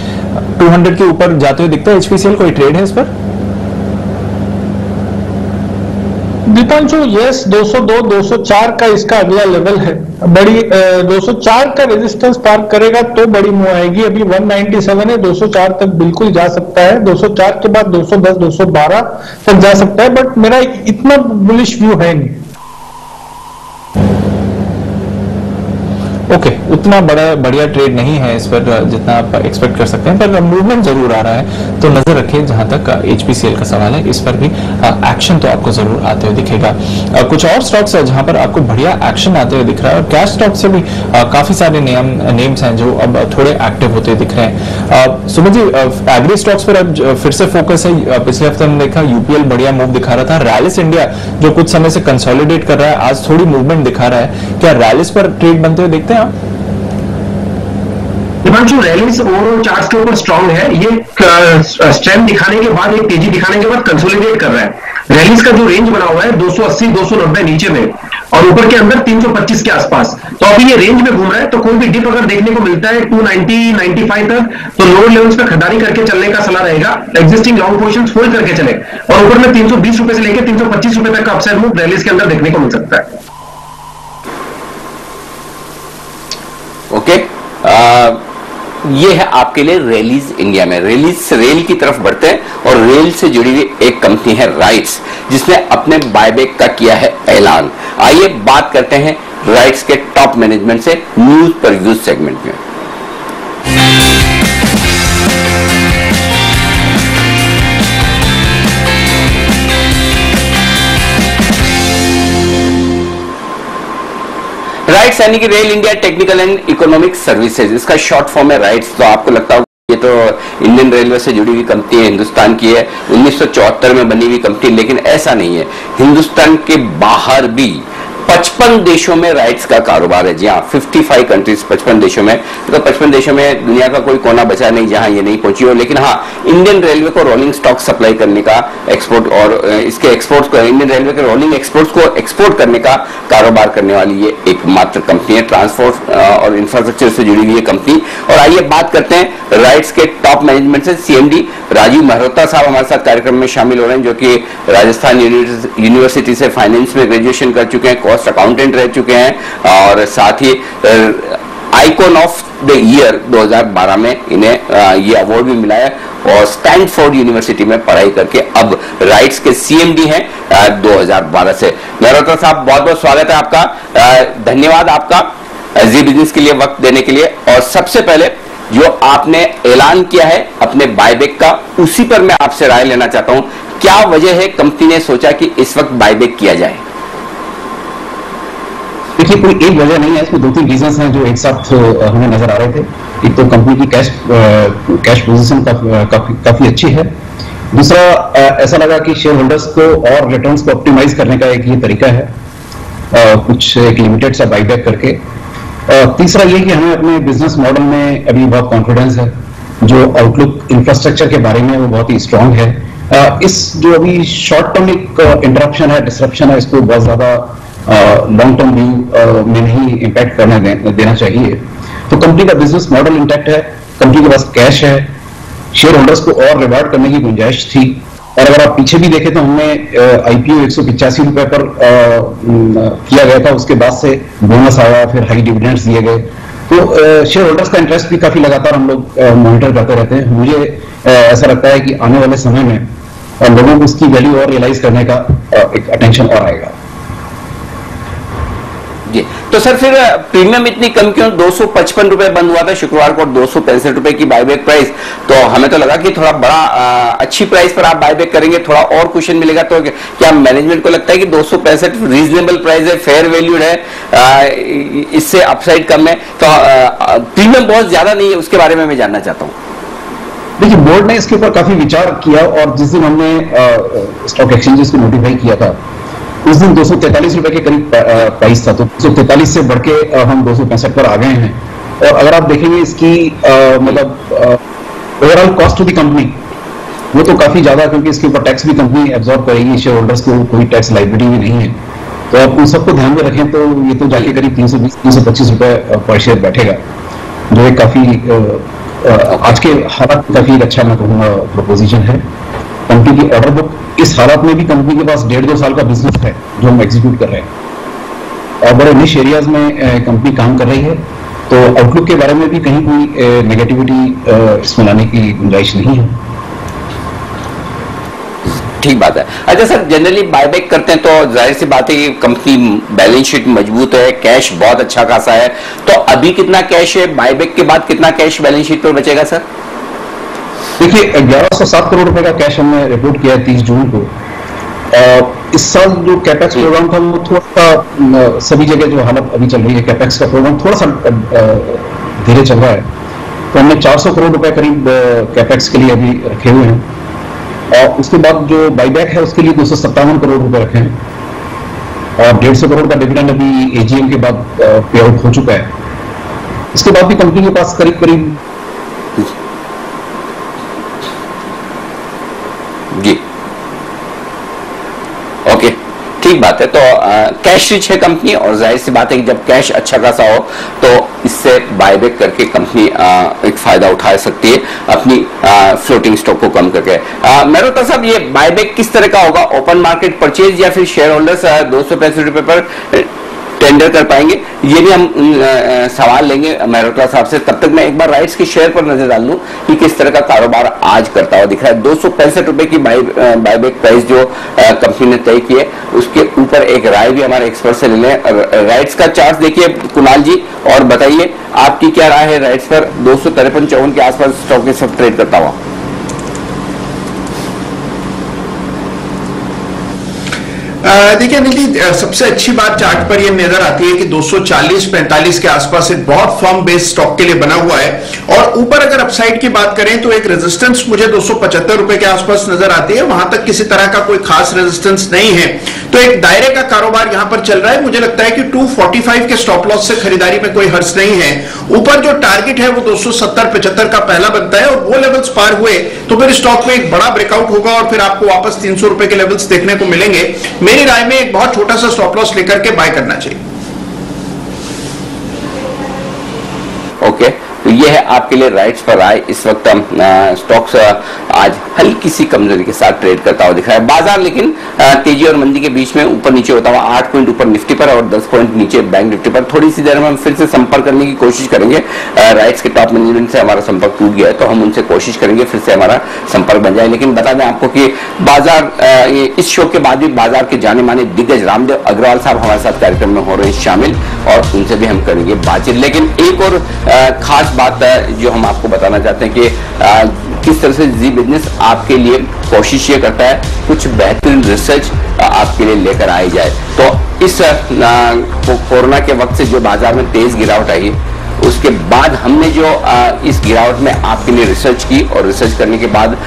200 के ऊपर जाते हुए दिखता है एचपीसीएल, कोई ट्रेड है इस पर? दीपांशु, यस, 202, 204 का इसका अगला लेवल है, बड़ी 204 का रेजिस्टेंस पार करेगा तो बड़ी मूव आएगी। अभी 197 है, 204 तक बिल्कुल जा सकता है, 204 के बाद 210, 212 तक जा सकता है, बट मेरा इतना बुलिश व्यू है नहीं। ओके, उतना बढ़िया ट्रेड नहीं है इस पर जितना आप एक्सपेक्ट कर सकते हैं, पर मूवमेंट जरूर आ रहा है, तो नजर रखिए जहां तक एचपीसीएल का सवाल है, इस पर भी एक्शन तो आपको जरूर आते हुए दिखेगा। कुछ और स्टॉक्स है जहां पर आपको बढ़िया एक्शन आते हुए दिख रहा है, और कैश स्टॉक से भी काफी सारे नेम्स हैं जो अब थोड़े एक्टिव होते दिख रहे हैं। सुमित जी, एग्री स्टॉक्स पर अब फिर से फोकस है, पिछले हफ्ते हमने देखा यूपीएल बढ़िया मूव दिखा रहा था, रैलिस इंडिया जो कुछ समय से कंसोलिडेट कर रहा है आज थोड़ी मूवमेंट दिखा रहा है, क्या रैलिस पर ट्रेड बनते हुए देखते हैं आप? दीपांशु, रैलीज ओवरऑल चार्ट के ऊपर स्ट्रांग है, ये स्ट्रेंथ दिखाने के बाद, एक तेजी दिखाने के बाद कंसोलिडेट कर रहा है। रैलीज का जो रेंज बना हुआ है 280 290 नीचे में, और ऊपर के अंदर 325 के आसपास। तो अभी ये रेंज में घूम रहा है, तो कोई भी डिप अगर देखने को मिलता है 290 95 तक, तो लोअर लेवल्स पे खरीदारी करके चलने का सलाह रहेगा। एग्जिस्टिंग लॉन्ग पोजीशंस होल्ड करके चले, और ऊपर में 320 रुपए से लेकर 325 रुपए तक का अपसाइड मूव रैलीज के अंदर देखने को मिल सकता है। ओके, ये है आपके लिए रैलीज इंडिया में। रैलीज से रेल की तरफ बढ़ते हैं, और रेल से जुड़ी हुई एक कंपनी है राइट्स, जिसने अपने बायबैक का किया है ऐलान। आइए बात करते हैं राइट्स के टॉप मैनेजमेंट से न्यूज पर यूज सेगमेंट में। राइट्स यानी कि rail India technical and economic services, इसका शॉर्ट फॉर्म है राइट्स। तो आपको लगता होगा ये तो इंडियन रेलवे से जुड़ी हुई कंपनी है, हिंदुस्तान की है, 1974 में बनी हुई कंपनी, लेकिन ऐसा नहीं है। हिंदुस्तान के बाहर भी 55 देशों में राइट्स का कारोबार है। जी हाँ, 55 कंट्रीज, 55 देशों में। तो 55 देशों में दुनिया का कोई कोना बचा नहीं जहां ये नहीं पहुंची हो। लेकिन हाँ, इंडियन रेलवे को रोलिंग स्टॉक सप्लाई करने का एक्सपोर्ट, और इसके एक्सपोर्ट्स को, इंडियन रेलवे के रोलिंग एक्सपोर्ट्स को एक्सपोर्ट करने का कारोबार करने वाली ये एकमात्र कंपनी है। ट्रांसपोर्ट और इंफ्रास्ट्रक्चर से जुड़ी हुई ये कंपनी। और आइए बात करते हैं राइट्स के टॉप मैनेजमेंट से। सीएमडी राजीव मेहरोत्रा साहब हमारे साथ कार्यक्रम में शामिल हो रहे हैं, जो कि राजस्थान यूनिवर्सिटी से फाइनेंस में ग्रेजुएशन कर चुके हैं, कॉस्ट अकाउंटेंट रह चुके हैं, और साथ ही आइकॉन ऑफ द ईयर 2012 में इन्हें ये अवार्ड भी मिला है, और स्टैनफोर्ड यूनिवर्सिटी में पढ़ाई करके अब राइट्स के सीएमडी हैं 2012 से। मेहरोत्रा साहब, बहुत बहुत स्वागत है आपका। धन्यवाद आपका जी बिजनेस के लिए वक्त देने के लिए। और सबसे पहले जो आपने ऐलान किया है अपने बायबैक का, उसी पर मैं आपसे राय लेना चाहता हूं। क्या वजह है कंपनी ने सोचा कि इस वक्त बायबैक किया जाए? देखिए, कोई एक वजह नहीं है, इसमें दो तीन रीजंस हैं जो एक साथ हमें नजर आ रहे थे। एक तो कंपनी की कैश पोजीशन काफी अच्छी है। दूसरा, ऐसा लगा कि शेयर होल्डर्स को और रिटर्न्स को ऑप्टिमाइज करने का एक ये तरीका है, कुछ एक लिमिटेड सा बाईबैक करके। तीसरा ये कि हमें अपने बिजनेस मॉडल में अभी बहुत कॉन्फिडेंस है, जो आउटलुक इंफ्रास्ट्रक्चर के बारे में वो बहुत ही स्ट्रांग है। इस जो अभी शॉर्ट टर्म एक इंटरप्शन है, डिसरप्शन है, इसको बहुत ज्यादा लॉन्ग टर्म व्यू में नहीं इम्पैक्ट करने देना चाहिए। तो कंपनी का बिजनेस मॉडल इंटैक्ट है, कंपनी के पास कैश है, शेयर होल्डर्स को और रिवार्ड करने की गुंजाइश थी। और अगर आप पीछे भी देखें तो हमने आईपीओ 185 रुपए पर किया गया था, उसके बाद से बोनस आया, फिर हाई डिविडेंड्स दिए गए। तो शेयर होल्डर्स का इंटरेस्ट भी काफी लगातार हम लोग मॉनिटर करते रहते हैं। मुझे ऐसा लगता है कि आने वाले समय में लोगों को उसकी वैल्यू और रियलाइज करने का एक अटेंशन और आएगा। तो सर, फिर प्रीमियम इतनी कम क्यों? 255 रुपए बंद हुआ था शुक्रवार को, 265 रुपए की बायबैक प्राइस। तो हमें तो लगा कि थोड़ा बड़ा अच्छी प्राइस पर आप बायबैक करेंगे, थोड़ा और कुशन मिलेगा। तो क्या मैनेजमेंट को लगता है कि 265 रीजनेबल प्राइस है, फेयर वैल्यूड है, इससे अपसाइड कम है, तो प्रीमियम बहुत ज्यादा नहीं है? उसके बारे में मैं जानना चाहता हूँ। देखिए, बोर्ड ने इसके ऊपर काफी विचार किया, और जिस दिन हमने स्टॉक एक्सचेंजेस को नोटिफाई किया था, उस दिन 243 रुपए के करीब प्राइस था। तो 243 से बढ़ के हम 265 पर आ गए हैं। और अगर आप देखेंगे इसकी मतलब overall cost to the company, वो तो काफी ज्यादा, क्योंकि इसके ऊपर टैक्स भी कंपनी एब्जॉर्ब करेगी, शेयर होल्डर्स को कोई टैक्स लाइबिलिटी भी नहीं है। तो आप उन सबको ध्यान में रखें तो ये तो जाके करीब 320-325 रुपए पर शेयर बैठेगा, जो एक काफी आज के हालात में काफी अच्छा मैं कहूँगा प्रोपोजिशन है। कंपनी की ऑर्डर बुक, इस हालात में भी कंपनी के पास 1.5-2 साल का बिजनेस है जो हम एग्जीक्यूट कर रहे हैं, और बड़े निश एरियाज में कंपनी काम कर रही है। तो आउटलुक के बारे में भी कहीं कोई नेगेटिविटी इसमें लाने की गुंजाइश नहीं है। ठीक बात है। अच्छा सर, जनरली बायबैक करते हैं तो जाहिर सी बात है कि कंपनी बैलेंस शीट मजबूत है, कैश बहुत अच्छा खासा है। तो अभी कितना कैश है? बायबैक के बाद कितना कैश बैलेंस शीट पर बचेगा सर? देखिए, 1107 करोड़ रुपए का कैश हमने रिपोर्ट किया है 30 जून को। इस साल जो कैपेक्स प्रोग्राम था वो थोड़ा सा, सभी जगह जो हालत अभी चल रही है, कैपेक्स का प्रोग्राम थोड़ा सा धीरे चल रहा है। तो हमने 400 करोड़ रुपए करीब कैपेक्स के लिए अभी रखे हुए हैं, और उसके बाद जो बाईबैक है उसके लिए 257 करोड़ रुपए रखे हैं, और 150 करोड़ का डिविडेंड अभी एजीएम के बाद पे आउट हो चुका है। इसके बाद भी कंपनी के पास करीब करीब जी ओके, ठीक ठीक बात है। तो कैश रिच है कंपनी और जाहिर सी बात है कि जब कैश अच्छा खासा हो तो इससे बायबैक करके कंपनी एक फायदा उठा सकती है अपनी फ्लोटिंग स्टॉक को कम करके। मेहरोत्रा साहब, ये बायबैक किस तरह का होगा? ओपन मार्केट परचेज या फिर शेयर होल्डर्स 265 रुपए पर टेंडर कर पाएंगे? ये भी हम सवाल लेंगे मेहरोत्रा साहब से। तब तक मैं एक बार राइट्स के शेयर पर नजर डाल लूं कि किस तरह का कारोबार आज करता हुआ दिख रहा है। 265 रुपए की बायबैक प्राइस जो कंपनी ने तय की है, उसके ऊपर एक राय भी हमारे एक्सपर्ट से ले लें। राइट्स का चार्ट देखिए कुणाल जी, और बताइए आपकी क्या राय है राइट्स पर? 253-54 के आसपास स्टॉक इस वक्त ट्रेड करता हुआ। देखिए अनिल जी, सबसे अच्छी बात चार्ट पर यह नजर आती है कि 240-45 के आसपास एक बहुत फर्म बेस स्टॉक के लिए बना हुआ है, और ऊपर अगर अपसाइड की बात करें तो एक रेजिस्टेंस मुझे 275 रुपए के आसपास नजर आती है। वहां तक किसी तरह का कोई खास रेजिस्टेंस नहीं है, तो एक दायरे का कारोबार यहां पर चल रहा है। मुझे लगता है कि 245 के स्टॉप लॉस से खरीदारी में कोई हर्ष नहीं है। ऊपर जो टारगेट है वो 270-75 का पहला बनता है, और वो लेवल्स पार हुए तो फिर स्टॉक में एक बड़ा ब्रेकआउट होगा और फिर आपको वापस 300 रुपए के लेवल्स देखने को मिलेंगे। मेरी राय में एक बहुत छोटा सा स्टॉप लॉस लेकर के बाय करना चाहिए। ओके, तो ये है आपके लिए राइट्स पर राय। इस वक्त स्टॉक्स आज हल्की सी कमजोरी के साथ ट्रेड करता हुआ दिख रहा है। बाजार लेकिन तेजी और मंदी के बीच में ऊपर नीचे होता हुआ 8 पॉइंट ऊपर निफ्टी पर और 10 पॉइंट नीचे बैंक निफ्टी पर। थोड़ी सी देर में हम फिर से संपर्क करने की कोशिश करेंगे। राइट्स के टॉप मैनेजमेंट से हमारा संपर्क टूट गया है, तो हम उनसे कोशिश करेंगे फिर से हमारा संपर्क बन जाए। लेकिन बता दें आपको कि बाजार इस शो के बाद भी बाजार के जाने माने दिग्गज रामदेव अग्रवाल साहब हमारे साथ कार्यक्रम में हो रहे हैं शामिल, और उनसे भी हम करेंगे बातचीत। लेकिन एक और खास बात जो हम आपको बताना चाहते हैं कि किस तरह से जी बिजनेस आपके लिए कोशिश ये करता है कुछ बेहतरीन रिसर्च आपके लिए लेकर आई जाए। तो इस कोरोना के वक्त से जो बाजार में तेज गिरावट आई, उसके बाद हमने जो इस गिरावट में आपके लिए रिसर्च की, और रिसर्च करने के बाद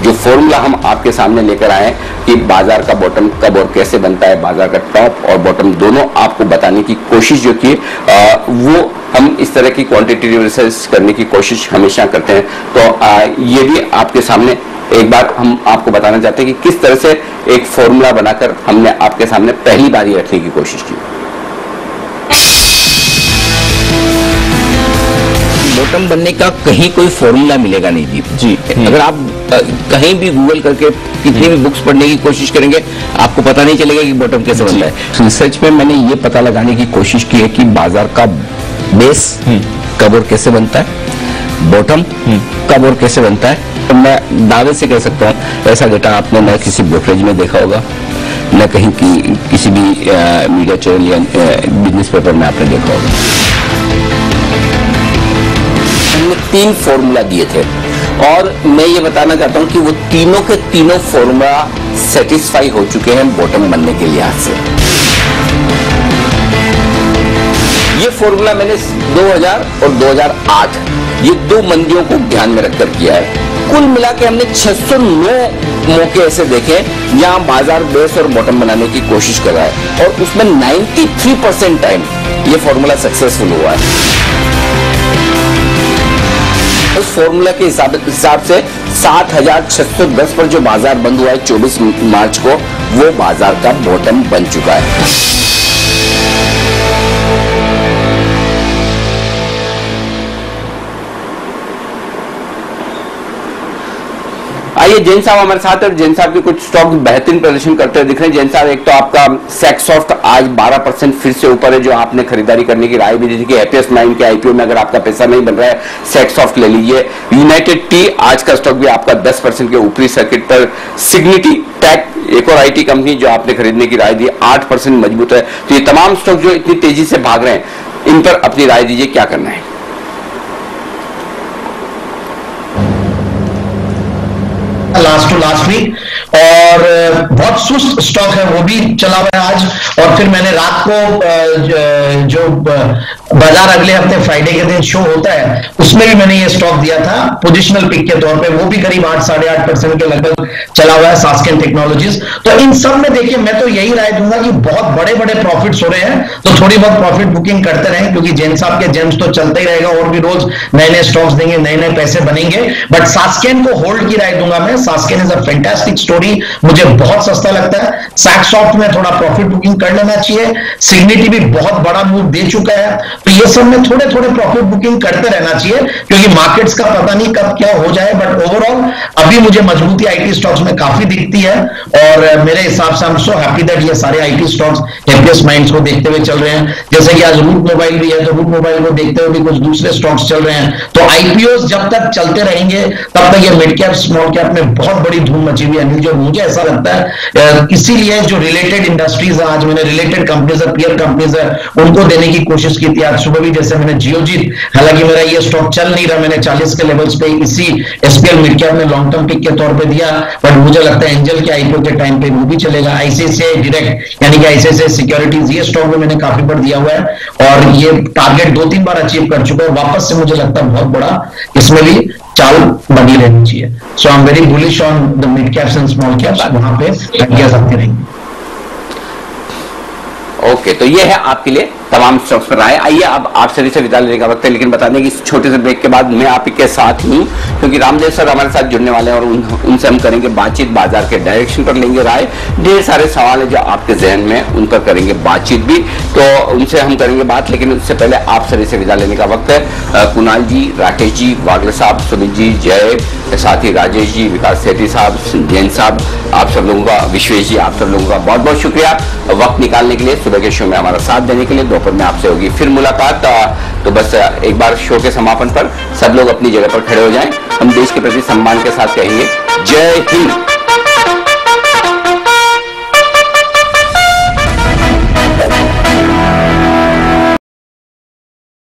जो फॉर्मूला हम आपके सामने लेकर आए कि बाजार का बॉटम कब और कैसे बनता है, बाजार का टॉप और बॉटम दोनों आपको बताने की कोशिश जो की, वो हम इस तरह की क्वांटिटेटिव रिसर्च करने की कोशिश हमेशा करते हैं। तो ये भी आपके सामने एक बार हम आपको बताना चाहते हैं कि किस तरह से एक फॉर्मूला बनाकर हमने आपके सामने पहली बार ये रखने की कोशिश की। बॉटम बनने का कहीं कोई फॉर्मूला मिलेगा नहीं जी। अगर आप कहीं भी गूगल करके कितनी भी बुक्स पढ़ने की कोशिश करेंगे, आपको पता नहीं चलेगा कि बॉटम कैसे बनता है। रिसर्च में मैंने ये पता लगाने की कोशिश की है कि बाजार का बेस कब और कैसे बनता है, बॉटम कब और कैसे बनता है। तो मैं दावे से कह सकता हूँ ऐसा डेटा आपने न किसी ब्रोकरेज में देखा होगा, न कहीं किसी भी मीडिया चैनल या बिजनेस पेपर में आपने देखा होगा। हमने 3 फॉर्मूला दिए थे, और मैं ये बताना चाहता हूं कि वो तीनों के तीनों फॉर्मूला सेटिस्फाई हो चुके हैं बॉटम बनने के लिहाज से। ये फॉर्मूला मैंने 2000 और 2008 ये 2 मंदियों को ध्यान में रखकर किया है। कुल मिला के हमने 609 मौके ऐसे देखे जहां बाजार बेस और बॉटम बनाने की कोशिश कर रहा है, और उसमें 93% टाइम ये फॉर्मूला सक्सेसफुल हुआ है। उस फॉर्मूला के हिसाब से 7610 पर जो बाजार बंद हुआ है 24 मार्च को, वो बाजार का बॉटम बन चुका है। आइए जैन साहब हमारे साथ है, और जैन साहब के कुछ स्टॉक बेहतरीन प्रदर्शन करते हुए दिख रहे हैं। जैन साहब, एक तो आपका सेक्सॉफ्ट आज 12% फिर से ऊपर है, जो आपने खरीदारी करने की राय भी दी थी कि हैप्पीएस्ट माइंड के आईपीओ में अगर आपका पैसा नहीं बन रहा है, सेक्सॉफ्ट ले लीजिए। यूनाइटेड टी आज का स्टॉक भी आपका 10% के ऊपरी सर्किट पर। सिग्निटी टेक, एक और आईटी कंपनी जो आपने खरीदने की राय दी, 8% मजबूत है। तो ये तमाम स्टॉक जो इतनी तेजी से भाग रहे हैं, इन पर अपनी राय दीजिए, क्या करना है? लास्ट टू लास्ट वीक, और बहुत सुस्त स्टॉक है, वो भी चला हुआ है आज। और फिर मैंने रात को जो बाजार अगले हफ्ते फ्राइडे के दिन शो होता है, उसमें भी मैंने ये स्टॉक दिया था पोजिशनल पिक के तौर पे, वो भी करीब 8-8.5% के लगभग चला हुआ है, सास्केन टेक्नोलॉजीज। तो इन सब में देखिए मैं तो यही राय दूंगा कि बहुत बड़े बड़े प्रॉफिट्स हो रहे हैं, तो थोड़ी बहुत प्रॉफिट बुकिंग करते रहें, क्योंकि जैन साहब के जेम्स तो चलते ही रहेगा, और भी रोज नए नए स्टॉक्स देंगे, नए नए पैसे बनेंगे। बट सास्केन को होल्ड की राय दूंगा मैं। सास्केन इज अ फैंटास्टिक स्टोरी, मुझे बहुत सस्ता लगता है। सैक्सॉफ्ट में थोड़ा प्रॉफिट बुकिंग कर लेना चाहिए। सिग्निटी भी बहुत बड़ा मूव दे चुका है, तो ये सब में थोड़े थोड़े प्रॉफिट बुकिंग करते रहना चाहिए, क्योंकि मार्केट्स का पता नहीं कब क्या हो जाए। बट ओवरऑल अभी मुझे मजबूती आईटी स्टॉक्स में काफी दिखती है, और मेरे हिसाब से I am so happy that ये सारे आईटी स्टॉक्स हैप्पीएस्ट माइंड्स को देखते हुए चल रहे हैं। जैसे कि आज रूट मोबाइल भी है, तो रूट मोबाइल को देखते हुए भी कुछ दूसरे स्टॉक्स चल रहे हैं। तो आईपीओ जब तक चलते रहेंगे तब तक ये मिड कैप स्मॉल कैप में बहुत बड़ी धूम मची हुई है अनिल जी। मुझे ऐसा लगता है इसीलिए जो रिलेटेड इंडस्ट्रीज है, आज मैंने रिलेटेड कंपनीज है, पीयर कंपनीज है, उनको देने की कोशिश की थी। आज सुबह भी जैसे मैंने जियोजीत, हालांकि मेरा ये स्टॉक चल नहीं रहा, मैंने 40 के लेवल्स पे इसी एसपीएल मिड कैप में लॉन्ग टर्म पिक के तौर पे दिया, बट मुझे लगता है एंजल के आईपीओ के टाइम पे वो भी चलेगा। आईसीआईसीआई डायरेक्ट यानी कि आईसीआईसीआई सिक्योरिटीज, ये स्टॉक में मैंने काफी बार दिया हुआ है, और ये टारगेट 2-3 बार अचीव कर चुका है। वापस से मुझे लगता है बहुत बड़ा इसमें भी चाल बनी रहनी चाहिए। सो I am very bullish on the mid caps and small caps, वहां पे आइडियाज आती रहेंगी। ओके, तो ये है आपके लिए तमाम स्टॉक्स पर आए। आइए अब आप सभी से विदा लेने का वक्त है, लेकिन बता दें कि इस छोटे से ब्रेक के बाद मैं आप के साथ ही हूँ, क्योंकि रामदेव सर हमारे साथ जुड़ने वाले हैं, और उनसे हम करेंगे बातचीत, बाजार के डायरेक्शन पर लेंगे राय। ढेर सारे सवाल है जो आपके जहन में, उन पर करेंगे बातचीत भी, तो उनसे हम करेंगे बात। लेकिन उससे पहले आप सभी से विदा लेने का वक्त है। कुणाल जी, राकेश जी, वागले साहब, सुमित जी, जय, साथ ही राजेश जी, विकास सेठी साहब, जैन साहब, आप सब लोगों का, विश्वेश जी, आप सब लोगों का बहुत बहुत शुक्रिया वक्त निकालने के लिए, सुबह के शो में हमारा साथ देने के लिए। दोपहर में आपसे होगी फिर मुलाकात। तो बस एक बार शो के समापन पर सब लोग अपनी जगह पर खड़े हो जाएं। हम देश के प्रति सम्मान के साथ कहेंगे जय हिंद।